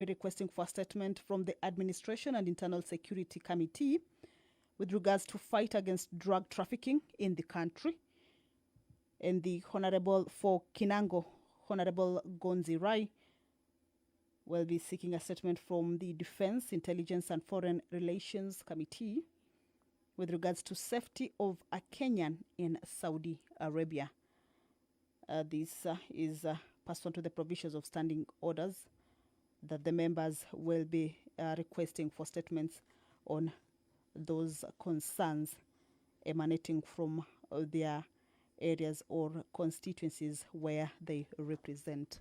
requesting for a statement from the Administration and Internal Security Committee with regards to fight against drug trafficking in the country. And the Honorable for Kinango, Honorable Gonzi Rai, will be seeking a statement from the Defense, Intelligence and Foreign Relations Committee with regards to safety of a Kenyan in Saudi Arabia. This is pursuant to the provisions of standing orders that the members will be requesting for statements on those concerns emanating from their areas or constituencies where they represent.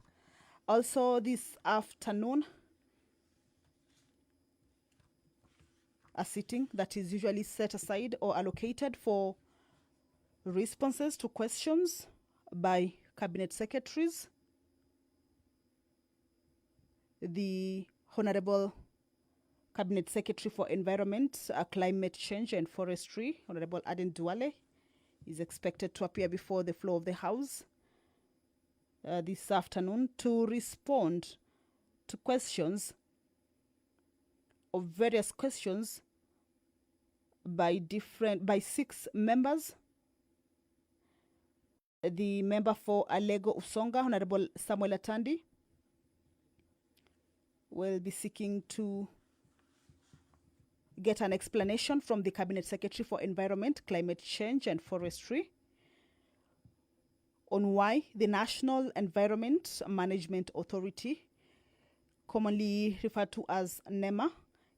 Also this afternoon, a sitting that is usually set aside or allocated for responses to questions by cabinet secretaries. The Honorable Cabinet Secretary for Environment, Climate Change and Forestry, Honorable Aden Duale, is expected to appear before the floor of the House this afternoon to respond to questions of various questions by 6 members. The member for Alego Usonga, Honorable Samuel Atandi, will be seeking to get an explanation from the Cabinet Secretary for Environment, Climate Change and Forestry on why the National Environment Management Authority, commonly referred to as NEMA,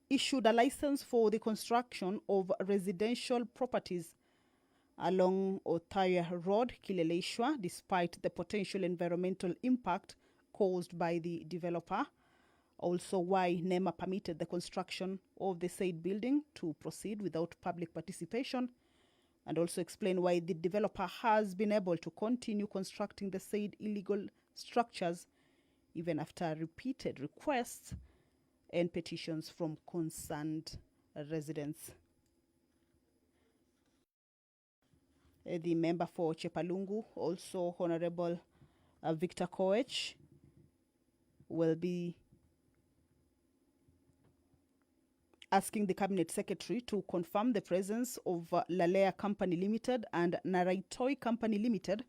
issued a license for the construction of residential properties along Othaya Road, Kileleshwa, despite the potential environmental impact caused by the developer. Also, why NEMA permitted the construction of the said building to proceed without public participation, and also explain why the developer has been able to continue constructing the said illegal structures even after repeated requests and petitions from concerned residents. The member for Chepalungu, also Honorable Victor Koech, will be asking the Cabinet Secretary to confirm the presence of Lalea Company Limited and Naraitoi Company Limited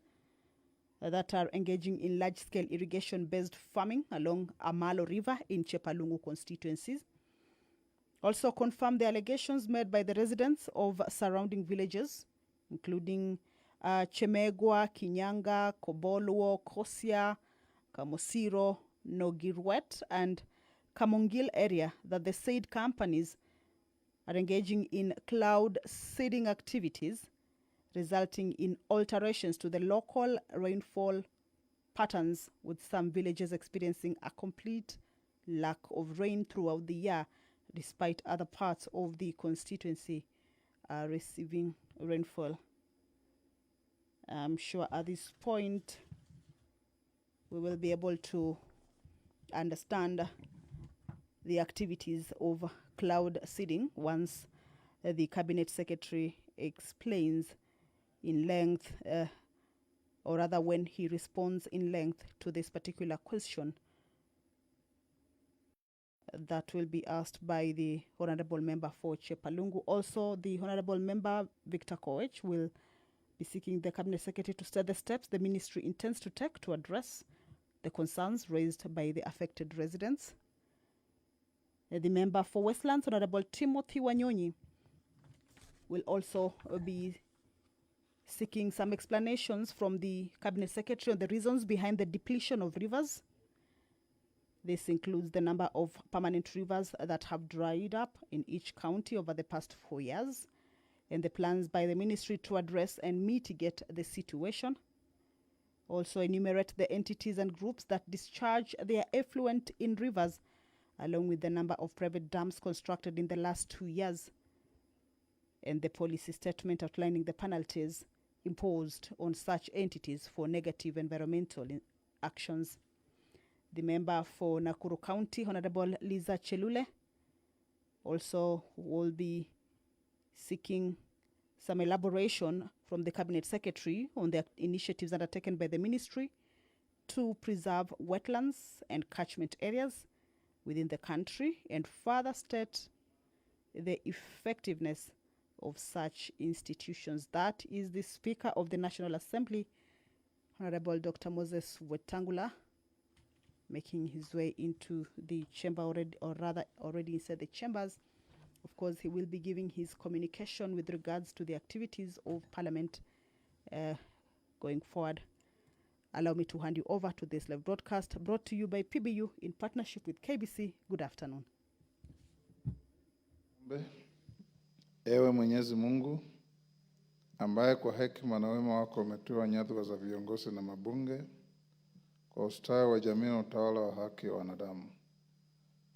that are engaging in large-scale irrigation-based farming along Amalo River in Chepalungu constituencies. Also confirm the allegations made by the residents of surrounding villages, including Chemegwa, Kinyanga, Kobolwo, Kosia, Kamosiro, Nogirwet, and Kamongil area, that the said companies are engaging in cloud seeding activities, resulting in alterations to the local rainfall patterns, with some villages experiencing a complete lack of rain throughout the year, despite other parts of the constituency receiving rainfall. I'm sure at this point we will be able to understand the activities of cloud seeding once the Cabinet Secretary explains in length, or rather when he responds in length to this particular question that will be asked by the Honorable Member for Chepalungu. Also, the Honorable Member Victor Koech will be seeking the Cabinet Secretary to state the steps the Ministry intends to take to address the concerns raised by the affected residents. The member for Westlands, Honorable Timothy Wanyonyi, will also be seeking some explanations from the Cabinet Secretary on the reasons behind the depletion of rivers. This includes the number of permanent rivers that have dried up in each county over the past 4 years, and the plans by the ministry to address and mitigate the situation. Also enumerate the entities and groups that discharge their effluent in rivers, along with the number of private dams constructed in the last 2 years, and the policy statement outlining the penalties imposed on such entities for negative environmental actions. The member for Nakuru County, Honorable Liza Chelule, also will be seeking some elaboration from the Cabinet Secretary on the initiatives undertaken by the ministry to preserve wetlands and catchment areas, within the country and further state the effectiveness of such institutions. That is the Speaker of the National Assembly, Honorable Dr. Moses Wetangula, making his way into the chamber already inside the chambers. Of course, he will be giving his communication with regards to the activities of Parliament going forward. Allow me to hand you over to this live broadcast brought to you by PBU in partnership with KBC. Good afternoon. Ewe Mwenyezi Mungu, ambaye kwa hekima na wema wako umetoa nyadhifa za viongozi na mabunge kwa ustawi wa jamii na utawala wa haki wa wanadamu.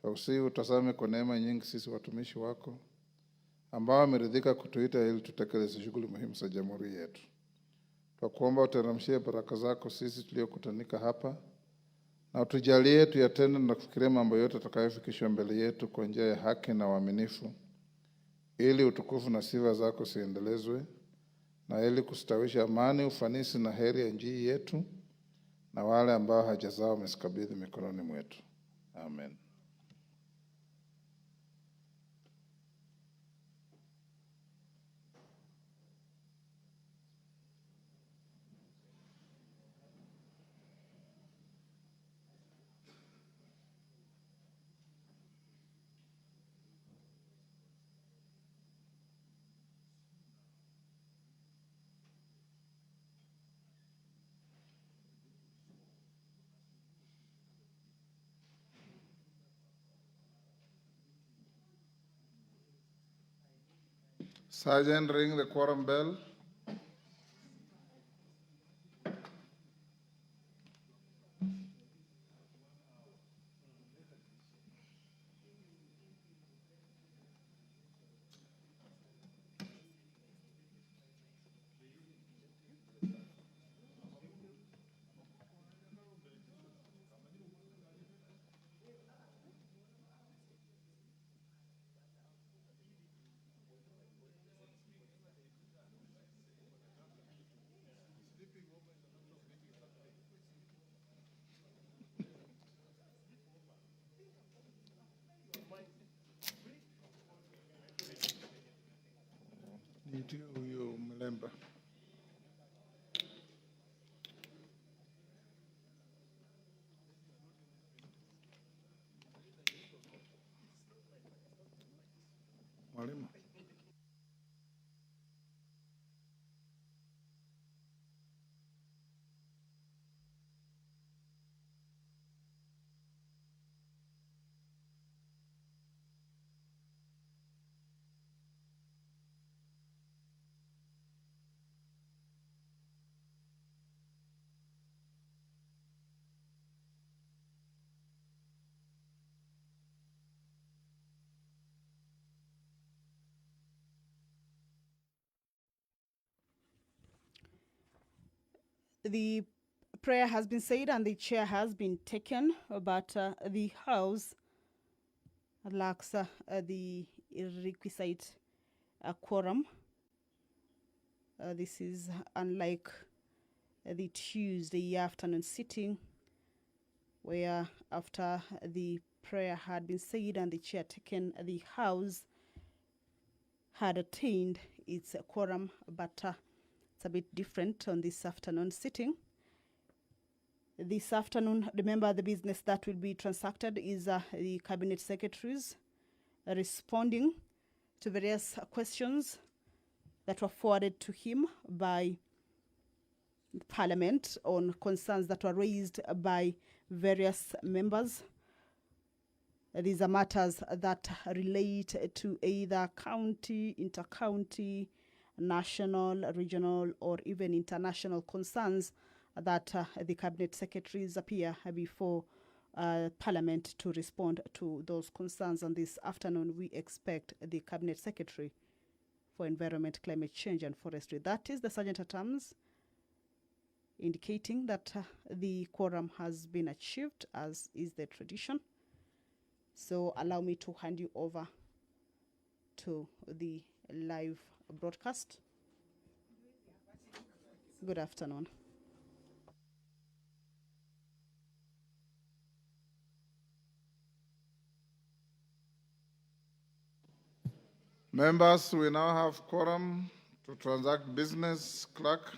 Twakusihi utazame kwa neema nyingi sisi watumishi wako ambao wameridhika kutuita ili tutekeleze shughuli muhimu za jamhuri yetu. Twakuomba uteremshie baraka zako sisi tuliokutanika hapa na utujalie tuyatende na kufikiria mambo yote tutakayofikishwa mbele yetu kwa njia ya haki na uaminifu, ili utukufu na sifa zako siendelezwe na ili kustawisha amani, ufanisi na heri ya nchi yetu na wale ambao haja zao umezikabidhi mikononi mwetu. Amen. Sergeant, ring the quorum bell. Huyo Mlemba. Mwalimu. The prayer has been said and the chair has been taken, but the House lacks the requisite quorum. This is unlike the Tuesday afternoon sitting, where after the prayer had been said and the chair taken, the House had attained its quorum, but it's a bit different on this afternoon sitting. This afternoon, remember, the business that will be transacted is the cabinet secretaries responding to various questions that were forwarded to him by Parliament on concerns that were raised by various members. These are matters that relate to either county, inter-county, national, regional, or even international concerns that the cabinet secretaries appear before Parliament to respond to those concerns. And this afternoon, we expect the cabinet secretary for Environment, Climate Change and Forestry, that is the Sergeant at Arms, indicating that the quorum has been achieved, as is the tradition. So allow me to hand you over to the live broadcast. Good afternoon. Members, we now have quorum to transact business. Clerk.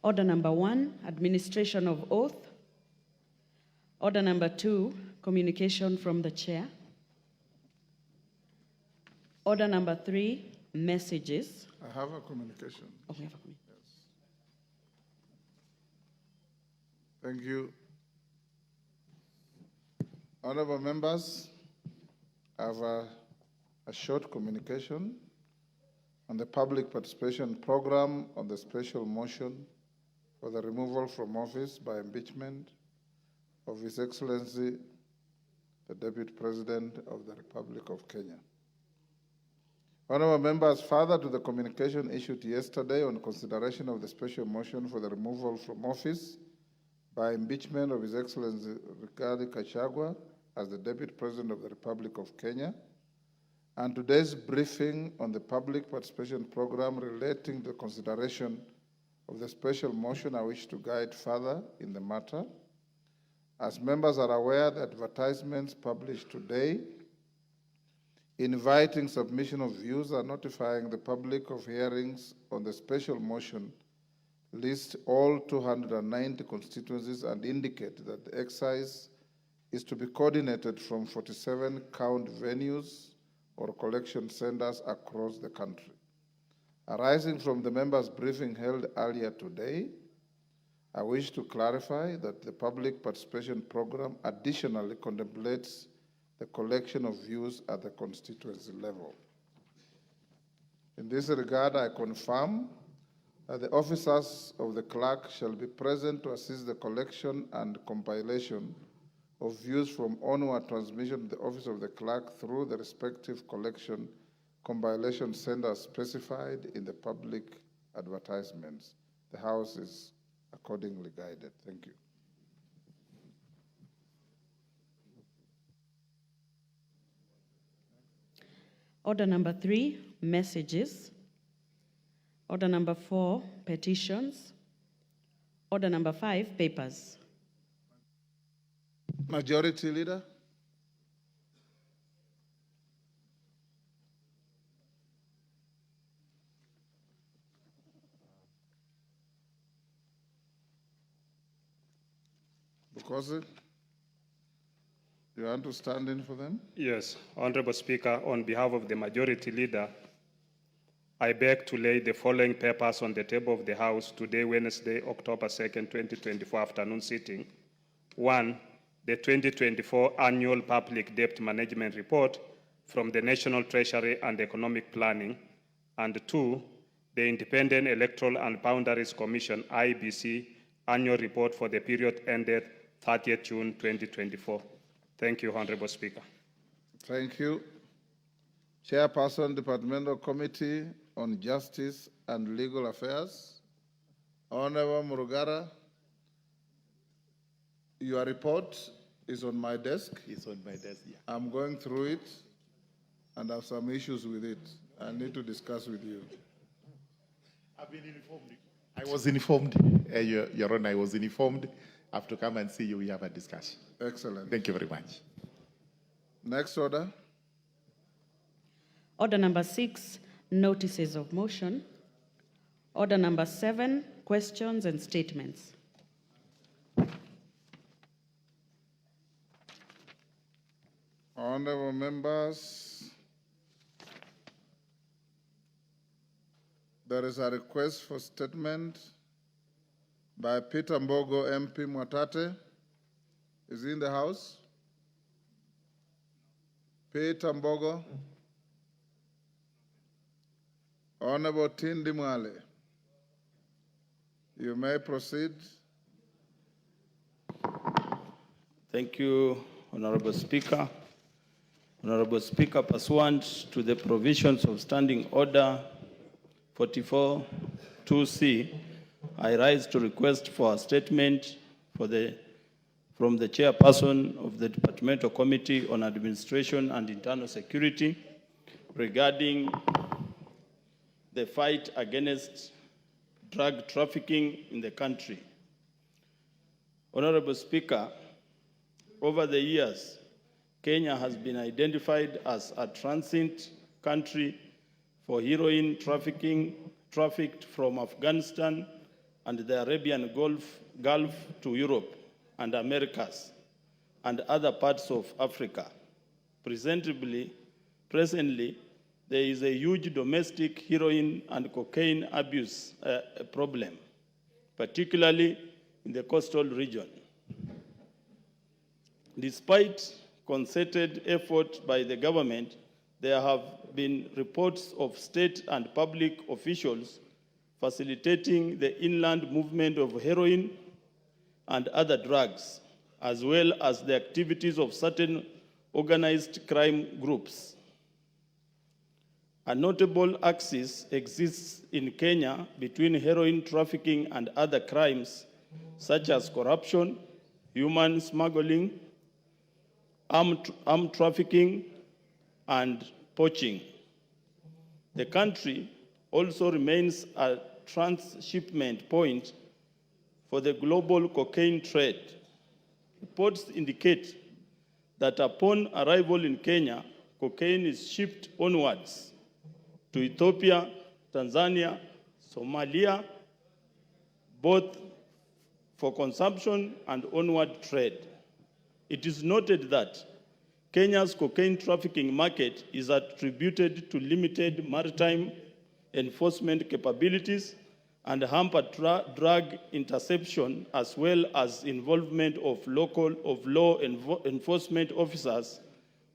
Order number 1, administration of oath. Order number 2, communication from the chair. Order number 3, messages. I have a communication. Oh, we have a communication. Thank you. Honorable members, I have a short communication on the public participation program on the special motion for the removal from office by impeachment of His Excellency, the Deputy President of the Republic of Kenya. Honorable members, further to the communication issued yesterday on consideration of the special motion for the removal from office by impeachment of His Excellency Rigathi Gachagua as the Deputy President of the Republic of Kenya, and today's briefing on the public participation program relating to the consideration of the special motion, I wish to guide further in the matter. As members are aware, the advertisements published today inviting submission of views and notifying the public of hearings on the special motion list all 290 constituencies and indicate that the exercise is to be coordinated from 47 count venues or collection centers across the country. Arising from the members' briefing held earlier today, I wish to clarify that the public participation program additionally contemplates the collection of views at the constituency level. In this regard, I confirm that the officers of the clerk shall be present to assist the collection and compilation of views from onward transmission to the office of the clerk through the respective collection compilation centers specified in the public advertisements. The House is accordingly guided. Thank you. Order number 3, messages. Order number 4, petitions. Order number 5, papers. Majority Leader. Bukosi, you want to stand in for them? Yes, Honorable Speaker, on behalf of the Majority Leader, I beg to lay the following papers on the table of the House today, Wednesday, October 2nd, 2024, afternoon sitting. 1, the 2024 Annual Public Debt Management Report from the National Treasury and Economic Planning, and 2, the Independent Electoral and Boundaries Commission, IEBC, Annual Report for the period ended 30th June 2024. Thank you, Honorable Speaker. Thank you. Chairperson, Departmental Committee on Justice and Legal Affairs, Honorable Murugara, your report is on my desk. It's on my desk, yeah. I'm going through it and have some issues with it. I need to discuss with you. I've been informed. I was informed, Your Honor, I was informed. I have to come and see you. We have a discussion. Excellent. Thank you very much. Next order. Order number 6, notices of motion. Order number 7, questions and statements. Honorable members, there is a request for statement by Peter Mbogo, MP Mwatate. Is he in the House? Peter Mbogo. Honorable Tindi Mwale, you may proceed. Thank you, Honorable Speaker. Honorable Speaker, pursuant to the provisions of Standing Order 44-2C, I rise to request for a statement from the Chairperson of the Departmental Committee on Administration and Internal Security regarding the fight against drug trafficking in the country. Honorable Speaker, over the years, Kenya has been identified as a transit country for heroin trafficked from Afghanistan and the Arabian Gulf to Europe and Americas and other parts of Africa. Presently, there is a huge domestic heroin and cocaine abuse problem, particularly in the coastal region. Despite concerted effort by the government, there have been reports of state and public officials facilitating the inland movement of heroin and other drugs, as well as the activities of certain organized crime groups. A notable axis exists in Kenya between heroin trafficking and other crimes, such as corruption, human smuggling, armed trafficking, and poaching. The country also remains a transshipment point for the global cocaine trade. Reports indicate that upon arrival in Kenya, cocaine is shipped onwards to Ethiopia, Tanzania, Somalia, both for consumption and onward trade. It is noted that Kenya's cocaine trafficking market is attributed to limited maritime enforcement capabilities and hampered drug interception, as well as involvement of law enforcement officers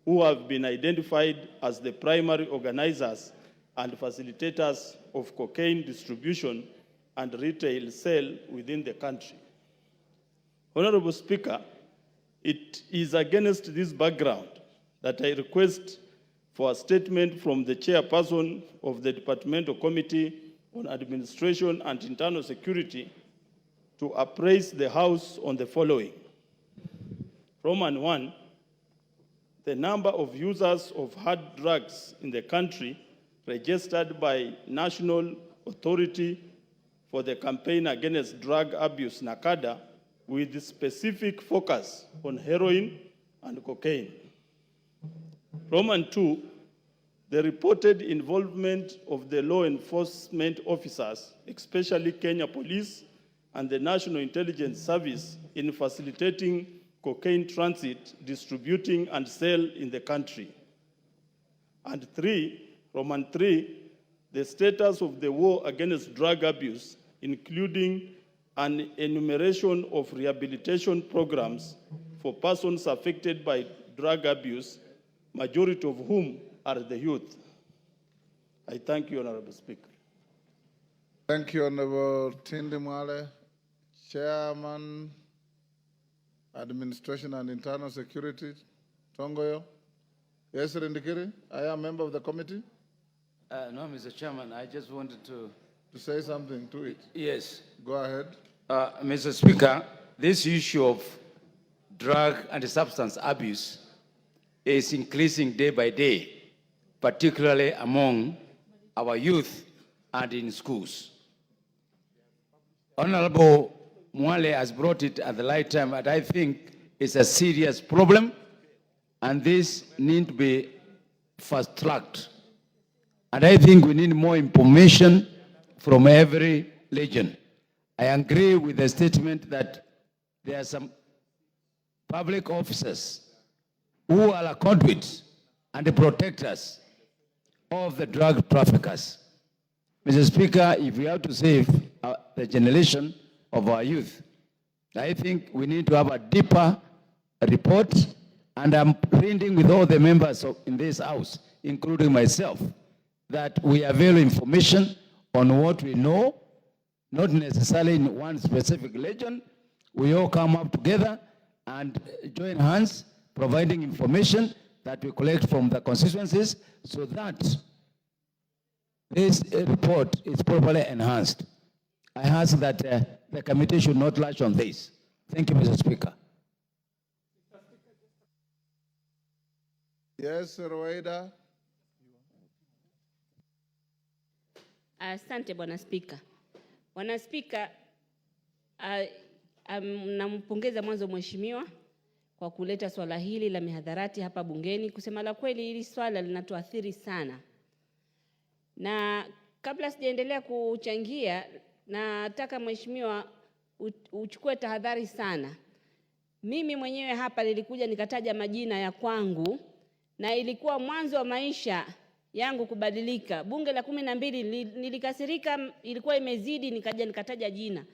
who have been identified as the primary organizers and facilitators of cocaine distribution and retail sale within the country. Honorable Speaker, it is against this background that I request for a statement from the chairperson of the Departmental Committee on Administration and Internal Security to appraise the House on the following. Roman 1, the number of users of hard drugs in the country registered by National Authority for the Campaign Against Drug Abuse, NACADA, with specific focus on heroin and cocaine. Roman 2, the reported involvement of the law enforcement officers, especially Kenya Police and the National Intelligence Service, in facilitating cocaine transit, distributing, and sale in the country. And 3, Roman 3, the status of the war against drug abuse, including an enumeration of rehabilitation programs for persons affected by drug abuse, majority of whom are the youth. I thank you, Honorable Speaker. Thank you, Honorable Tindi Mwale, Chairman, Administration and Internal Security, Tongoyo. Yes, Rindikiri, I am a member of the committee. No, Mr. Chairman, I just wanted to say something to it. Yes. Go ahead. Mr. Speaker, this issue of drug and substance abuse is increasing day by day, particularly among our youth and in schools. Honorable Mwale has brought it at the right time, and I think it's a serious problem, and this needs to be fast-tracked. And I think we need more information from every region. I agree with the statement that there are some public officers who are conduits and the protectors of the drug traffickers. Mr. Speaker, if we have to save the generation of our youth, I think we need to have a deeper report, and I'm pleading with all the members in this House, including myself, that we avail information on what we know, not necessarily in one specific region. We all come up together and join hands, providing information that we collect from the constituencies so that this report is properly enhanced. I ask that the committee should not latch on this. Thank you, Mr. Speaker. Yes, Rwaida. Asante Bwana Spika. Bwana Spika, nampongeza mwanzo mheshimiwa kwa kuleta swala hili la mihadharati hapa bungeni. Kusema la kweli, hili swala linatuathiri sana. Na kabla sijaendelea kuchangia, nataka mheshimiwa uchukue tahadhari sana. Mimi mwenyewe hapa nilikuja nikataja majina ya kwangu, na ilikuwa mwanzo wa maisha yangu kubadilika. Bunge la 12 nilikasirika, ilikuwa imezidi, nikaja nikataja jina.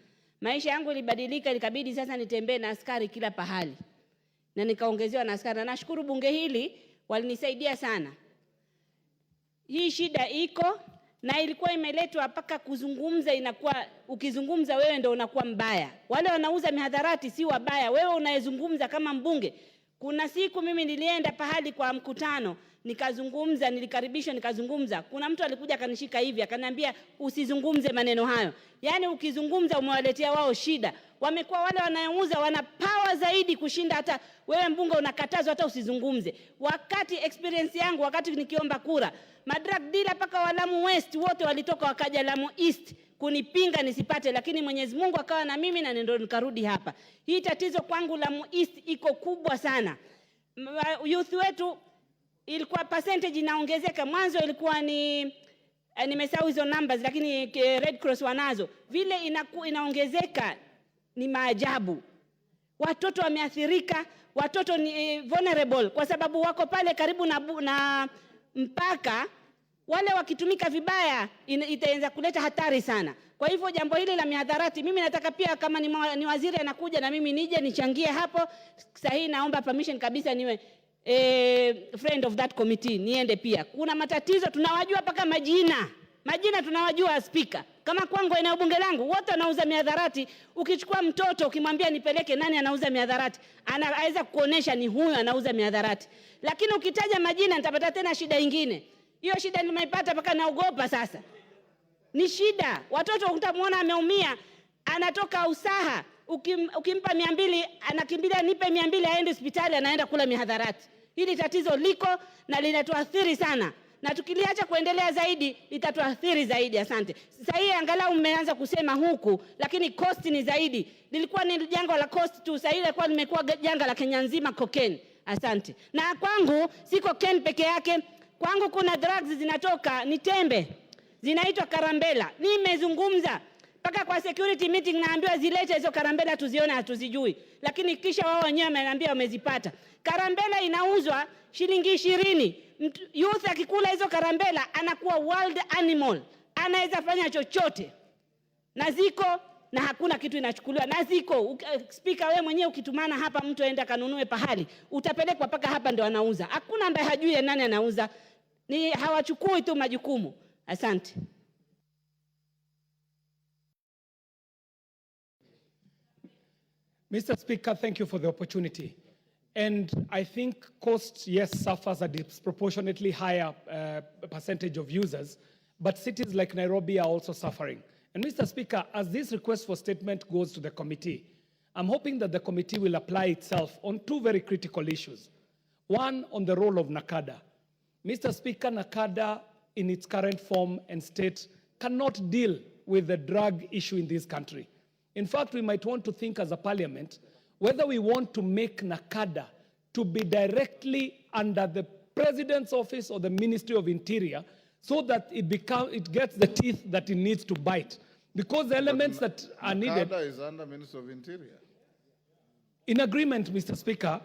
Maisha yangu ilibadilika, ikabidi sasa nitembee na askari kila pahali. Na nikaongezewa na askari. Na nashukuru bunge hili walinisaidia sana. Hii shida iko na ilikuwa imeletwa mpaka kuzungumza, inakuwa ukizungumza wewe ndio unakuwa mbaya. Wale wanauza mihadharati si wabaya, wewe unayezungumza kama mbunge. Kuna siku mimi nilienda pahali kwa mkutano, nikazungumza, nilikaribishwa nikazungumza. Kuna mtu alikuja akanishika hivi akaniambia usizungumze maneno hayo. Yaani ukizungumza umewaletea wao shida. Wamekuwa wale wanayouza wana power zaidi kushinda hata wewe mbunge, unakatazwa hata usizungumze. Wakati experience yangu wakati nikiomba kura, madrug dealer paka wa Lamu West wote walitoka wakaja Lamu East kunipinga nisipate, lakini Mwenyezi Mungu akawa na mimi na ndio nikarudi hapa. Hii tatizo kwangu Lamu East iko kubwa sana. Youth wetu ilikuwa percentage inaongezeka. Mwanzo ilikuwa ni nimesahau hizo numbers, lakini Red Cross wanazo. Vile inaongezeka ni maajabu. Watoto wameathirika, watoto ni vulnerable kwa sababu wako pale karibu na mpaka. Wale wakitumika vibaya itaanza kuleta hatari sana. Kwa hivyo jambo hili la mihadharati, mimi nataka pia kama ni waziri anakuja na mimi nije nichangie hapo. Sahihi, naomba permission kabisa niwe friend of that committee, niende pia. Kuna matatizo tunawajua paka majina tunawajua speaker. Kama kwangu eneo bunge langu wote wanauza mihadharati. Ukichukua mtoto ukimwambia nipeleke nani anauza mihadharati, anaweza kuonesha ni huyu anauza mihadharati. Lakini ukitaja majina nitapata tena shida nyingine. Hiyo shida nimeipata paka naogopa sasa. Ni shida. Watoto utamuona ameumia, anatoka usaha, ukimpa 200 anakimbilia nipe 200 aende hospitali, anaenda kula mihadharati. Hili tatizo liko na linatuathiri sana. Na tukiliacha kuendelea zaidi itatuathiri zaidi. Asante. Sasa hii angalau mmeanza kusema huku, lakini cost ni zaidi. Lilikuwa ni janga la cost tu, sasa ile kwa limekuwa janga la Kenya nzima, cocaine. Asante. Na kwangu si cocaine peke yake. Kwangu kuna drugs zinatoka ni tembe. Zinaitwa karambela. Nimezungumza mpaka kwa security meeting, naambiwa zilete hizo karambela tuzione, hatuzijui. Lakini kisha wao wenyewe wameniambia wamezipata. Karambela inauzwa shilingi 20. Youth akikula hizo karambela anakuwa wild animal. Anaweza fanya chochote. Na ziko na hakuna kitu inachukuliwa. Na ziko speaker, wewe mwenyewe ukitumana hapa mtu aenda kanunue pahali, utapelekwa paka hapa ndio anauza. Hakuna ambaye hajui nani anauza. Ni hawachukui tu majukumu. Asante. Mr. Speaker, thank you for the opportunity. And I think cost, yes, suffers a disproportionately higher percentage of users, but cities like Nairobi are also suffering. And Mr. Speaker, as this request for statement goes to the committee, I'm hoping that the committee will apply itself on 2 very critical issues. One, on the role of NACADA. Mr. Speaker, NACADA in its current form and state cannot deal with the drug issue in this country. In fact, we might want to think as a parliament whether we want to make NACADA to be directly under the President's office or the Ministry of Interior, so that it gets the teeth that it needs to bite. Because the elements that are needed... NACADA is under Ministry of Interior. In agreement, Mr. Speaker,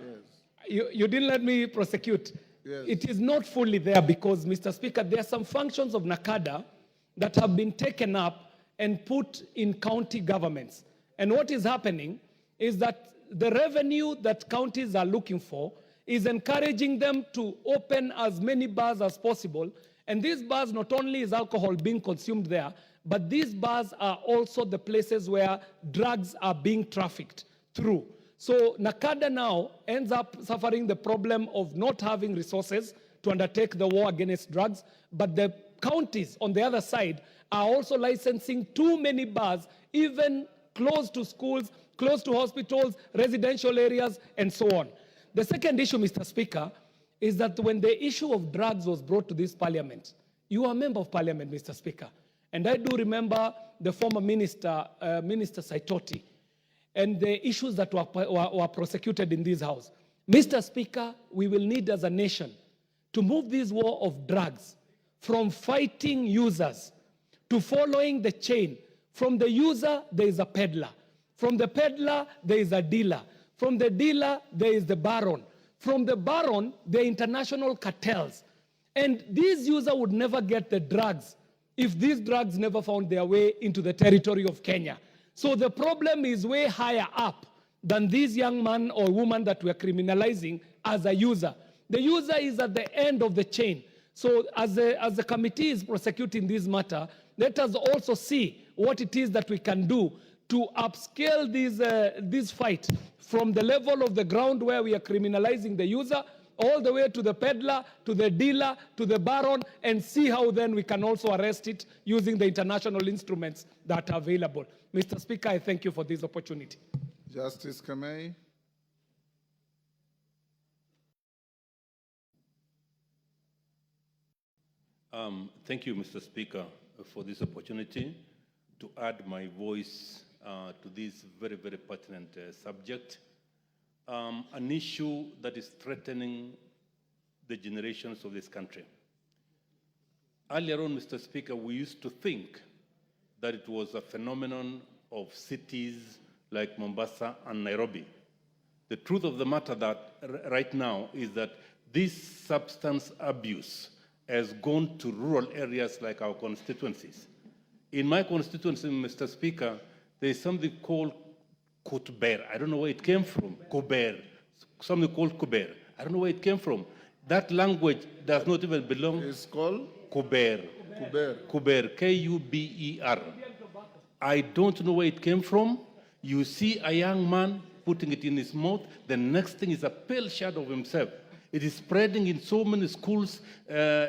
yes. You didn't let me prosecute. Yes. It is not fully there because, Mr. Speaker, there are some functions of NACADA that have been taken up and put in county governments. And what is happening is that the revenue that counties are looking for is encouraging them to open as many bars as possible. And these bars, not only is alcohol being consumed there, but these bars are also the places where drugs are being trafficked through. So NACADA now ends up suffering the problem of not having resources to undertake the war against drugs, but the counties on the other side are also licensing too many bars, even close to schools, close to hospitals, residential areas, and so on. The second issue, Mr. Speaker, is that when the issue of drugs was brought to this parliament, you are a member of parliament, Mr. Speaker, and I do remember the former minister, Minister Saitoti, and the issues that were prosecuted in this house. Mr. Speaker, we will need as a nation to move this war of drugs from fighting users to following the chain. From the user, there is a peddler. From the peddler, there is a dealer. From the dealer, there is the baron. From the baron, there are international cartels. And this user would never get the drugs if these drugs never found their way into the territory of Kenya. So the problem is way higher up than this young man or woman that we're criminalizing as a user. The user is at the end of the chain. So as the committee is prosecuting this matter, let us also see what it is that we can do to upscale this fight from the level of the ground where we are criminalizing the user all the way to the peddler, to the dealer, to the baron, and see how then we can also arrest it using the international instruments that are available. Mr. Speaker, I thank you for this opportunity. Justice Kamei. Thank you, Mr. Speaker, for this opportunity to add my voice to this very, very pertinent subject. An issue that is threatening the generations of this country. Earlier on, Mr. Speaker, we used to think that it was a phenomenon of cities like Mombasa and Nairobi. The truth of the matter that right now is that this substance abuse has gone to rural areas like our constituencies. In my constituency, Mr. Speaker, there is something called Kutber. I don't know where it came from. Kuber. Something called Kuber. I don't know where it came from. That language does not even belong. It's called? Kuber. Kuber. Kuber. K-U-B-E-R. I don't know where it came from. You see a young man putting it in his mouth. The next thing is a pale shadow of himself. It is spreading in so many schools,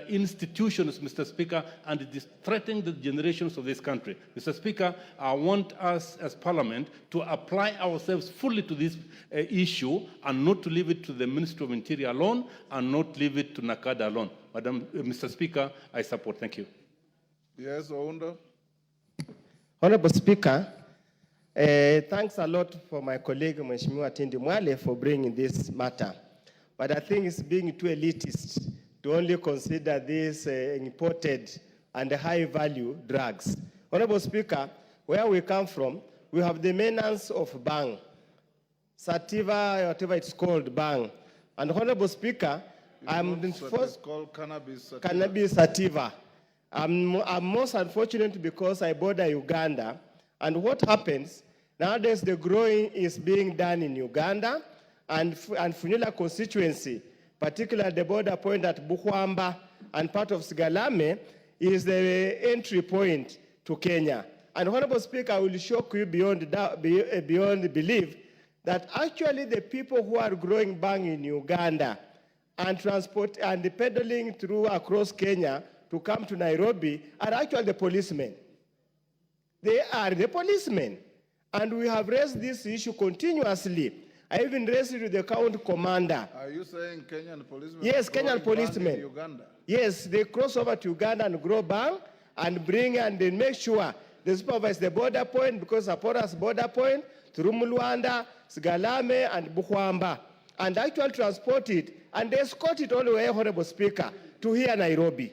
institutions, Mr. Speaker, and it is threatening the generations of this country. Mr. Speaker, I want us as Parliament to apply ourselves fully to this issue and not to leave it to the Ministry of Interior alone and not leave it to NACADA alone. Mr. Speaker, I support. Thank you. Yes, Ounda. Honorable Speaker, thanks a lot for my colleague, Mheshimiwa Tindi Mwale, for bringing this matter. But I think it's being too elitist to only consider these imported and high-value drugs. Honorable Speaker, where we come from, we have the maintenance of Bang, Sativa, whatever it's called, Bang. And Honorable Speaker, It's called cannabis sativa. Cannabis sativa. I'm most unfortunate because I border Uganda. And what happens, nowadays the growing is being done in Uganda, and Funyula constituency, particularly the border point at Bukwamba and part of Sigalame, is the entry point to Kenya. And Honorable Speaker, I will shock you beyond belief that actually the people who are growing bang in Uganda and transport and peddling through across Kenya to come to Nairobi are actually the policemen. They are the policemen. And we have raised this issue continuously. I even raised it with the county commander. Are you saying Kenyan policemen? Yes, Kenyan policemen. In Uganda? Yes, they cross over to Uganda and grow bang and bring and they make sure they supervise the border point because Apora's border point through Mulwanda, Sigalame, and Bukwamba, and actually transport it and they escort it all the way, Honorable Speaker, to here Nairobi.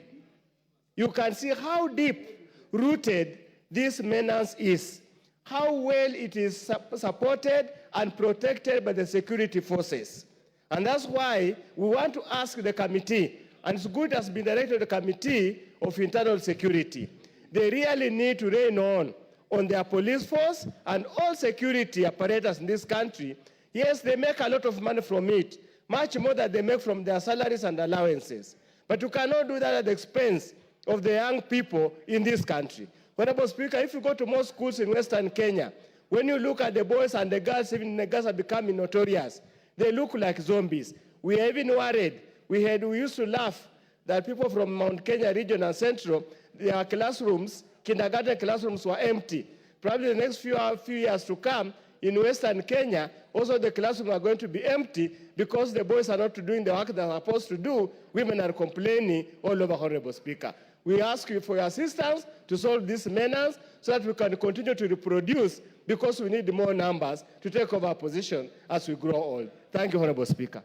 You can see how deep rooted this menace is, how well it is supported and protected by the security forces. And that's why we want to ask the committee, and it's good has been directed to the Committee of Internal Security. They really need to rein on their police force and all security apparatus in this country. Yes, they make a lot of money from it, much more than they make from their salaries and allowances. But you cannot do that at the expense of the young people in this country. Honorable Speaker, if you go to most schools in Western Kenya, when you look at the boys and the girls, even the girls are becoming notorious. They look like zombies. We are even worried. We used to laugh that people from Mount Kenya region and central, their classrooms, kindergarten classrooms were empty. Probably the next few years to come, in Western Kenya, also the classrooms are going to be empty because the boys are not doing the work they are supposed to do. Women are complaining all over, Honorable Speaker. We ask you for your assistance to solve this menace so that we can continue to reproduce because we need more numbers to take over our position as we grow old. Thank you, Honorable Speaker.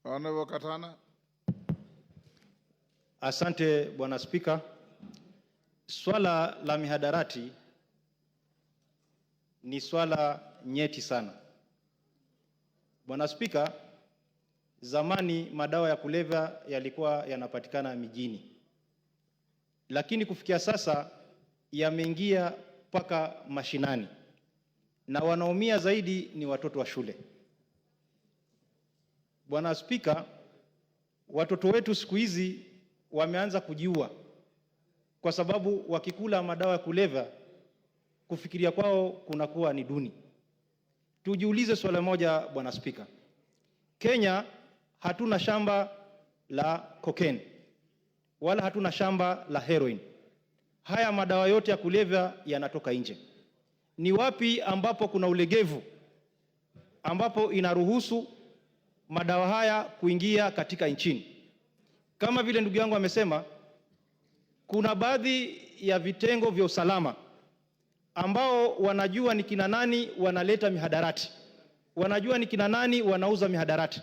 Honorable Katana. Asante Bwana Spika. Swala la mihadarati ni swala nyeti sana. Bwana Spika, zamani madawa ya kulevya yalikuwa yanapatikana mijini, lakini kufikia sasa yameingia mpaka mashinani, na wanaumia zaidi ni watoto wa shule. Bwana Spika, watoto wetu siku hizi wameanza kujiua kwa sababu wakikula madawa ya kulevya kufikiria kwao kunakuwa ni duni. Tujiulize swala moja Bwana Spika. Kenya hatuna shamba la cocaine wala hatuna shamba la heroin. Haya madawa yote ya kulevya yanatoka nje. Ni wapi ambapo kuna ulegevu ambapo inaruhusu madawa haya kuingia katika nchini? Kama vile ndugu yangu amesema, kuna baadhi ya vitengo vya usalama ambao wanajua ni kina nani wanaleta mihadarati, wanajua ni kina nani wanauza mihadarati,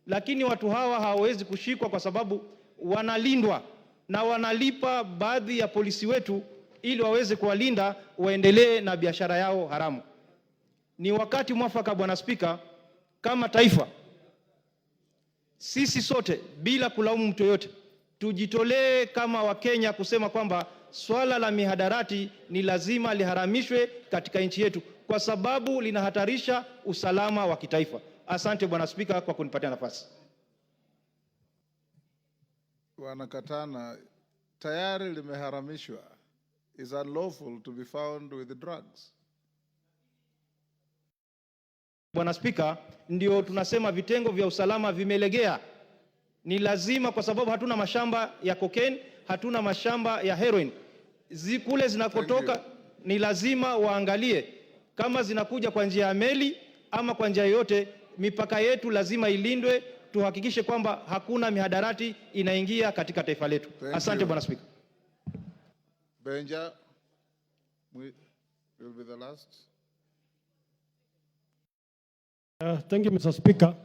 lakini watu hawa hawawezi kushikwa kwa sababu wanalindwa na wanalipa baadhi ya polisi wetu ili waweze kuwalinda waendelee na biashara yao haramu. Ni wakati mwafaka Bwana Spika, kama taifa sisi sote bila kulaumu mtu yote tujitolee kama Wakenya kusema kwamba swala la mihadarati ni lazima liharamishwe katika nchi yetu kwa sababu linahatarisha usalama wa kitaifa. Asante Bwana Spika kwa kunipatia nafasi. Bwana Katana, tayari limeharamishwa. Is unlawful to be found with the drugs. Bwana Spika, ndio tunasema vitengo vya usalama vimelegea. Ni lazima kwa sababu hatuna mashamba ya cocaine, hatuna mashamba ya heroin. Kule zinakotoka ni lazima waangalie kama zinakuja kwa njia ya meli ama kwa njia yoyote, mipaka yetu lazima ilindwe, tuhakikishe kwamba hakuna mihadarati inaingia katika taifa letu. Asante Bwana Spika. Benja will be the last. Thank you, Mr. Speaker.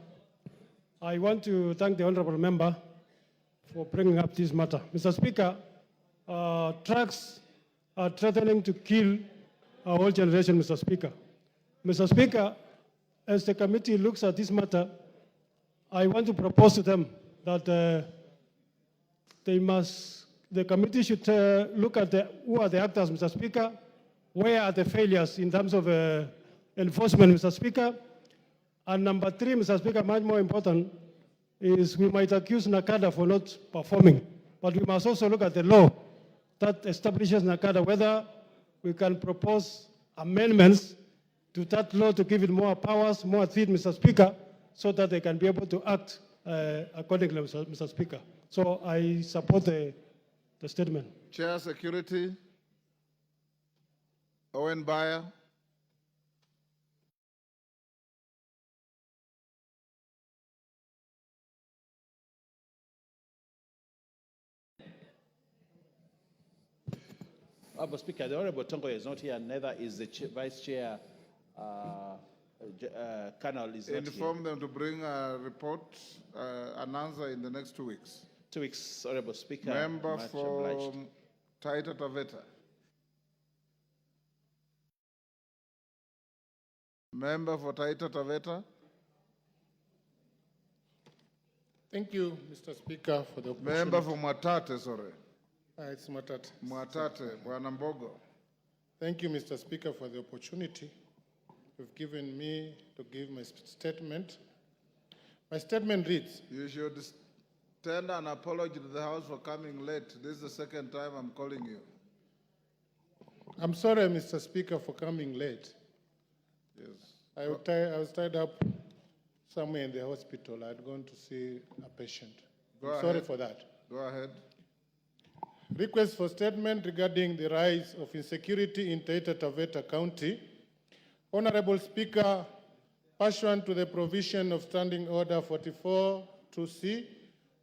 I want to thank the honorable member for bringing up this matter. Mr. Speaker, drugs are threatening to kill our whole generation, Mr. Speaker. Mr. Speaker, as the committee looks at this matter, I want to propose to them that the committee should look at who are the actors, Mr. Speaker, where are the failures in terms of enforcement, Mr. Speaker. And number three, Mr. Speaker, much more important, is we might accuse NACADA for not performing, but we must also look at the law that establishes NACADA, whether we can propose amendments to that law to give it more powers, more teeth, Mr. Speaker, so that they can be able to act accordingly, Mr. Speaker. So I support the statement. Chair Security, Owen Bayer. Honorable Speaker, the Honorable Tongo is not here, neither is the Vice Chair, Colonel is not here. Inform them to bring a report, an answer in the next 2 weeks. 2 weeks, Honorable Speaker. Member much for obliged. Taita Taveta. Member for Taita Taveta. Thank you, Mr. Speaker, for the opportunity. Member for Mwatate, sorry. It's Mwatate. Mwatate, Bwana Mbogo. Thank you, Mr. Speaker, for the opportunity you've given me to give my statement. My statement reads. You should tender an apology to the House for coming late. This is the second time I'm calling you. I'm sorry, Mr. Speaker, for coming late. Yes. I was tied up somewhere in the hospital. I'd gone to see a patient. Sorry for that. Go ahead. Request for statement regarding the rise of insecurity in Taita Taveta County. Honorable Speaker, pursuant to the provision of Standing Order 44-2C,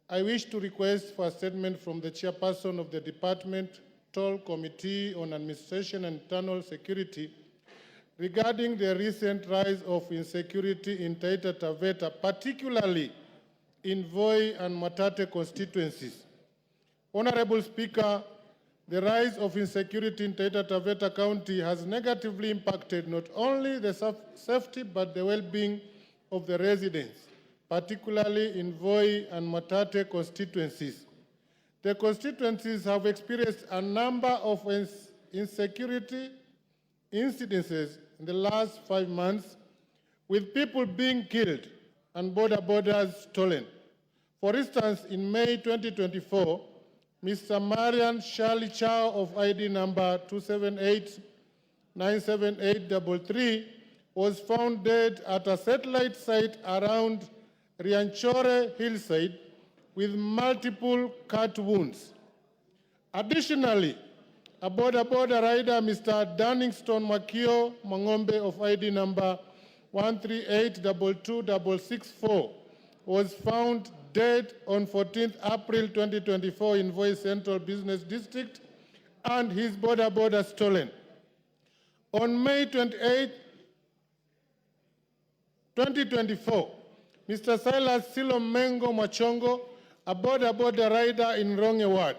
I wish to request for a statement from the chairperson of the Departmental Committee on Administration and Internal Security regarding the recent rise of insecurity in Taita Taveta, particularly in Voi and Matate constituencies. Honorable Speaker, the rise of insecurity in Taita Taveta County has negatively impacted not only the safety but the well-being of the residents, particularly in Voi and Matate constituencies. The constituencies have experienced a number of insecurity incidences in the last 5 months, with people being killed and borders stolen. For instance, in May 2024, Mr. Marian Charlie Chow of ID number 278-97833 was found dead at a satellite site around Rianchore hillside with multiple cut wounds. Additionally, a border rider, Mr. Dunningston Makio Mangombe of ID number 1382264, was found dead on 14th April 2024 in Voi Central Business District and his border stolen. On May 28, 2024, Mr. Silas Silomengo Machongo, a border rider in Ronge Ward,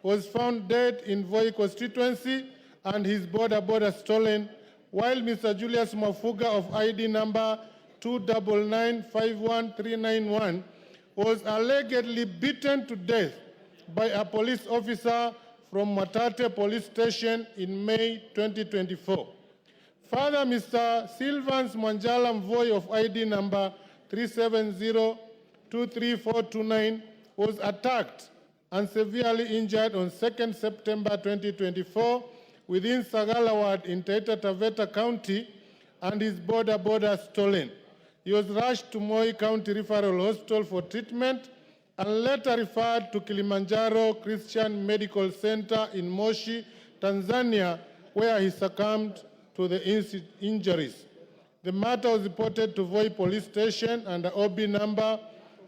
was found dead in Voi constituency and his border stolen, while Mr. Julius Mafuga of ID number 299-51391 was allegedly beaten to death by a police officer from Matate Police Station in May 2024. Further, Mr. Sylvans Manjala Mvoi of ID number 370-23429 was attacked and severely injured on 2nd September 2024 within Sagala Ward in Taita Taveta County, and his border stolen. He was rushed to Moi County Referral Hospital for treatment and later referred to Kilimanjaro Christian Medical Center in Moshi, Tanzania, where he succumbed to the injuries. The matter was reported to Voi Police Station under OB number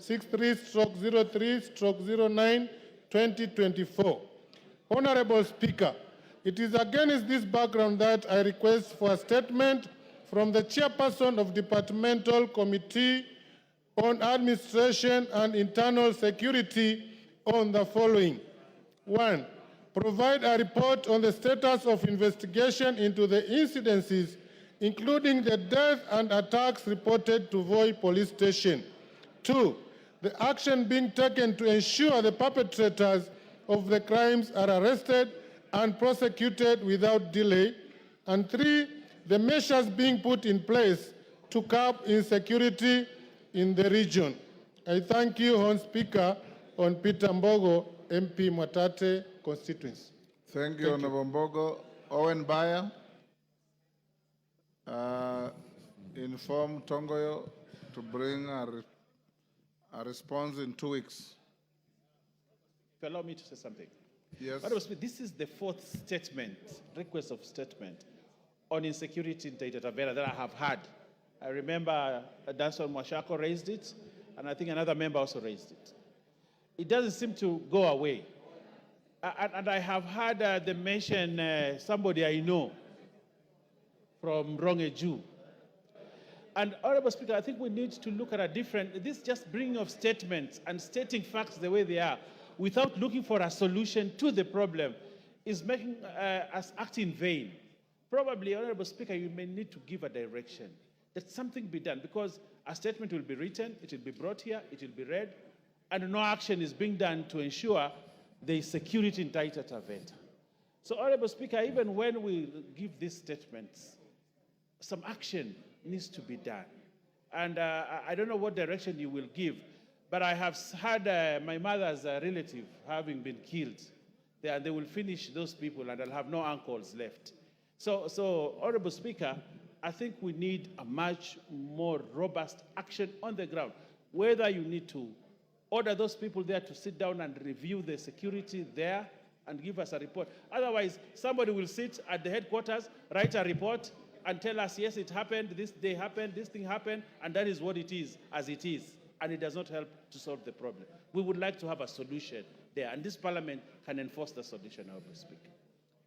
63/03/09/2024. Honorable Speaker, it is against this background that I request for a statement from the chairperson of Departmental Committee on Administration and Internal Security on the following. 1. Provide a report on the status of investigation into the incidences, including the death and attacks reported to Voi Police Station. 2. The action being taken to ensure the perpetrators of the crimes are arrested and prosecuted without delay. And 3. The measures being put in place to curb insecurity in the region. I thank you, Honorable Speaker, on Peter Mbogo, MP Matate constituency. Thank you, Honorable Mbogo. Owen Baya, inform Tongoyo to bring a response in 2 weeks. If you allow me to say something. Yes. This is the 4th statement, request of statement on insecurity in Taita Taveta that I have had. I remember Danson Mwashako raised it, and I think another member also raised it. It doesn't seem to go away. And I have had them mention somebody I know from Rongeju. And Honorable Speaker, I think we need to look at this just bringing of statements and stating facts the way they are without looking for a solution to the problem is making us act in vain. Probably, Honorable Speaker, you may need to give a direction that something be done, because a statement will be written, it will be brought here, it will be read, and no action is being done to ensure there is security in Taita Taveta. So, Honorable Speaker, even when we give these statements, some action needs to be done. And I don't know what direction you will give, but I have had my mother's relative having been killed. They will finish those people and I'll have no uncles left. So, Honorable Speaker, I think we need a much more robust action on the ground. Whether you need to order those people there to sit down and review the security there and give us a report. Otherwise, somebody will sit at the headquarters, write a report, and tell us, yes, it happened, this day happened, this thing happened, and that is what it is, as it is. And it does not help to solve the problem. We would like to have a solution there, and this parliament can enforce the solution, Honorable Speaker.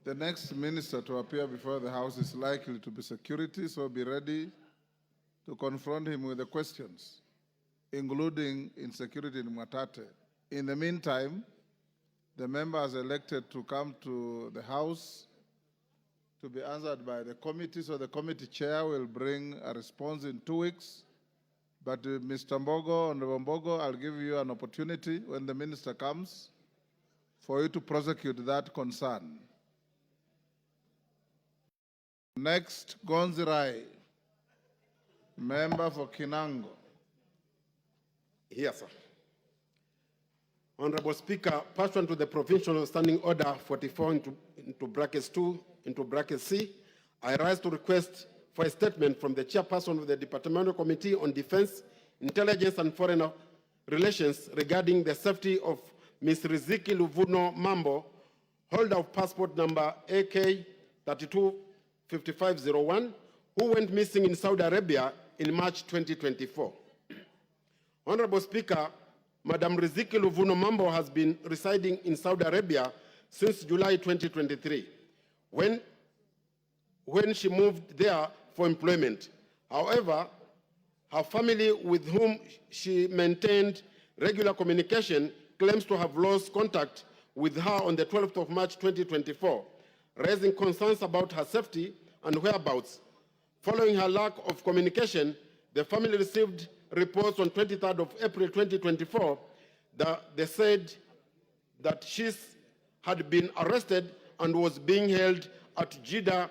The next minister to appear before the House is likely to be security, so be ready to confront him with the questions. including insecurity in Mwatate. In the meantime, the members elected to come to the House to be answered by the committee, so the committee chair will bring a response in 2 weeks. But Mr. Mbogo, Honorable Mbogo, I'll give you an opportunity when the minister comes for you to prosecute that concern. Next, Gonzirai, member for Kinango. Here, sir. Honorable Speaker, pursuant to the Provincial Standing Order 44 into brackets 2 into brackets C, I rise to request for a statement from the chairperson of the Departmental Committee on Defense, Intelligence and Foreign Relations regarding the safety of Ms. Riziki Luvuno Mambo, holder of passport number AK 325501, who went missing in Saudi Arabia in March 2024. Honorable Speaker, Madam Riziki Luvuno Mambo has been residing in Saudi Arabia since July 2023, when she moved there for employment. However, her family, with whom she maintained regular communication, claims to have lost contact with her on the 12th of March 2024, raising concerns about her safety and whereabouts. Following her lack of communication, the family received reports on 23rd of April 2024 that they said that she had been arrested and was being held at Jeddah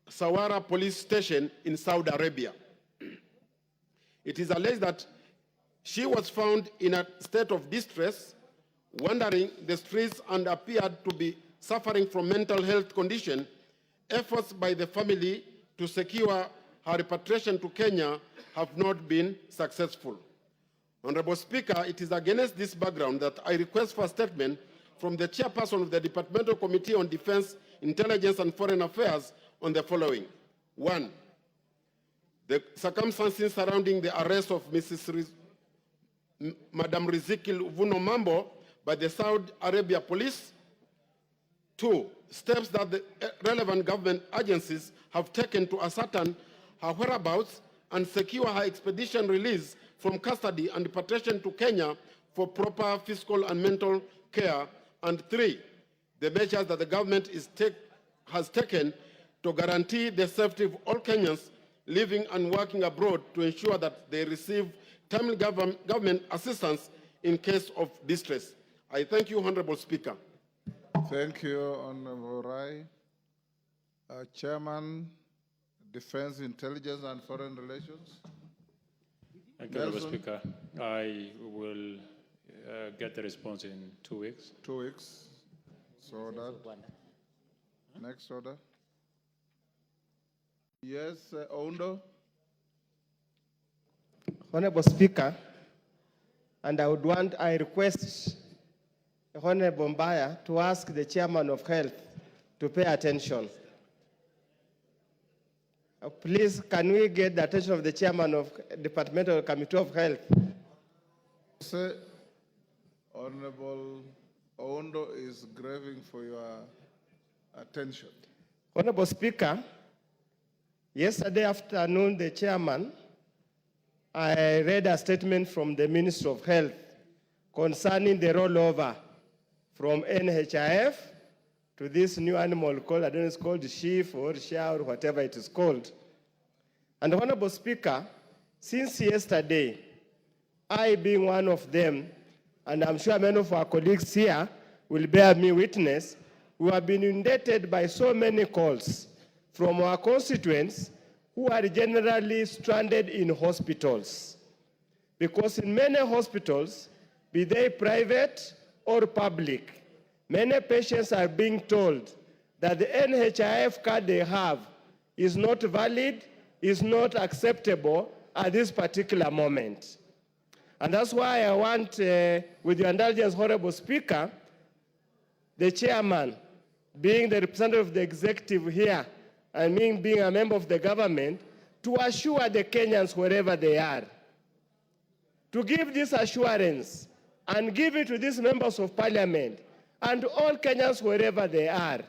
Sawara police station in Saudi Arabia. It is alleged that she was found in a state of distress, wandering the streets, and appeared to be suffering from mental health condition. Efforts by the family to secure her repatriation to Kenya have not been successful. Honorable Speaker, it is against this background that I request for a statement from the chairperson of the Departmental Committee on Defense, Intelligence and Foreign Affairs on the following. 1, the circumstances surrounding the arrest of Madam Riziki Luvuno Mambo by the Saudi Arabia police. 2, steps that the relevant government agencies have taken to ascertain her whereabouts and secure her expedition release from custody and repatriation to Kenya for proper physical and mental care. And 3, the measures that the government has taken to guarantee the safety of all Kenyans living and working abroad to ensure that they receive timely government assistance in case of distress. I thank you, Honorable Speaker. Thank you, Honorable Rai. Chairman, Defense, Intelligence and Foreign Relations. Thank you, Honorable Speaker. I will get the response in 2 weeks. 2 weeks. So that. Next order. Yes, Ondo. Honorable Speaker, and I request Honorable Mbaya to ask the Chairman of Health to pay attention. Please, can we get the attention of the Chairman of Departmental Committee of Health? Sir, Honorable Ondo is craving for your attention. Honorable Speaker, yesterday afternoon, the Chairman, I read a statement from the Minister of Health concerning the rollover from NHIF to this new animal called, I don't know, it's called sheaf or shah or whatever it is called. And Honorable Speaker, since yesterday, I being one of them, and I'm sure many of our colleagues here will bear me witness, we have been inundated by so many calls from our constituents who are generally stranded in hospitals. Because in many hospitals, be they private or public, many patients are being told that the NHIF card they have is not valid, is not acceptable at this particular moment. And that's why I want, with your indulgence, Honorable Speaker, the chairman, being the representative of the executive here, and me being a member of the government, to assure the Kenyans wherever they are, to give this assurance and give it to these members of parliament and all Kenyans wherever they are,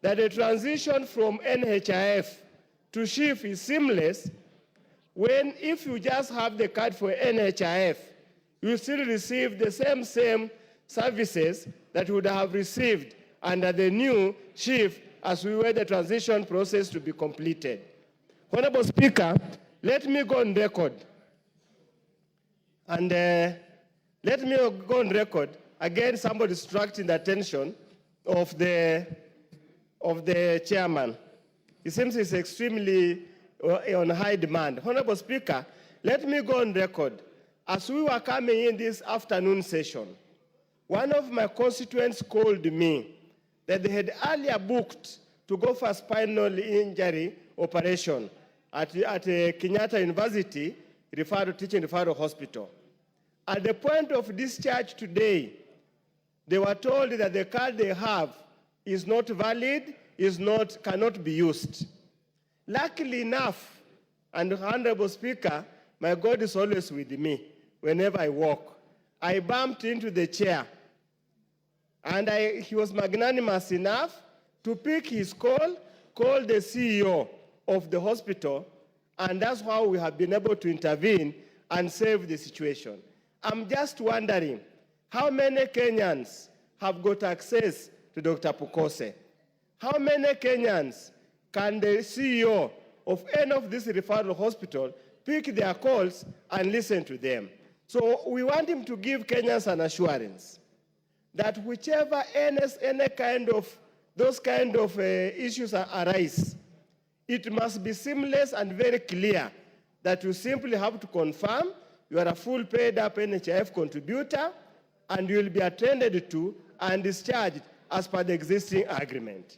that the transition from NHIF to SHIF is seamless, when if you just have the card for NHIF, you still receive the same services that you would have received under the new chief as we wait the transition process to be completed. Honorable Speaker, let me go on record. And let me go on record. Again, somebody distracting the attention of the chairman. It seems he's extremely on high demand. Honorable Speaker, let me go on record. As we were coming in this afternoon session, one of my constituents called me that they had earlier booked to go for a spinal injury operation at Kenyatta University Teaching Referral Hospital. At the point of discharge today, they were told that the card they have is not valid, cannot be used. Luckily enough, and Honorable Speaker, my God is always with me whenever I walk. I bumped into the chair, and he was magnanimous enough to pick his call the CEO of the hospital, and that's how we have been able to intervene and save the situation. I'm just wondering, how many Kenyans have got access to Dr. Pukose? How many Kenyans can the CEO of any of this referral hospital pick their calls and listen to them? So we want him to give Kenyans an assurance that whichever any kind of those kind of issues arise, it must be seamless and very clear that you simply have to confirm you are a full paid up NHIF contributor and you will be attended to and discharged as per the existing agreement.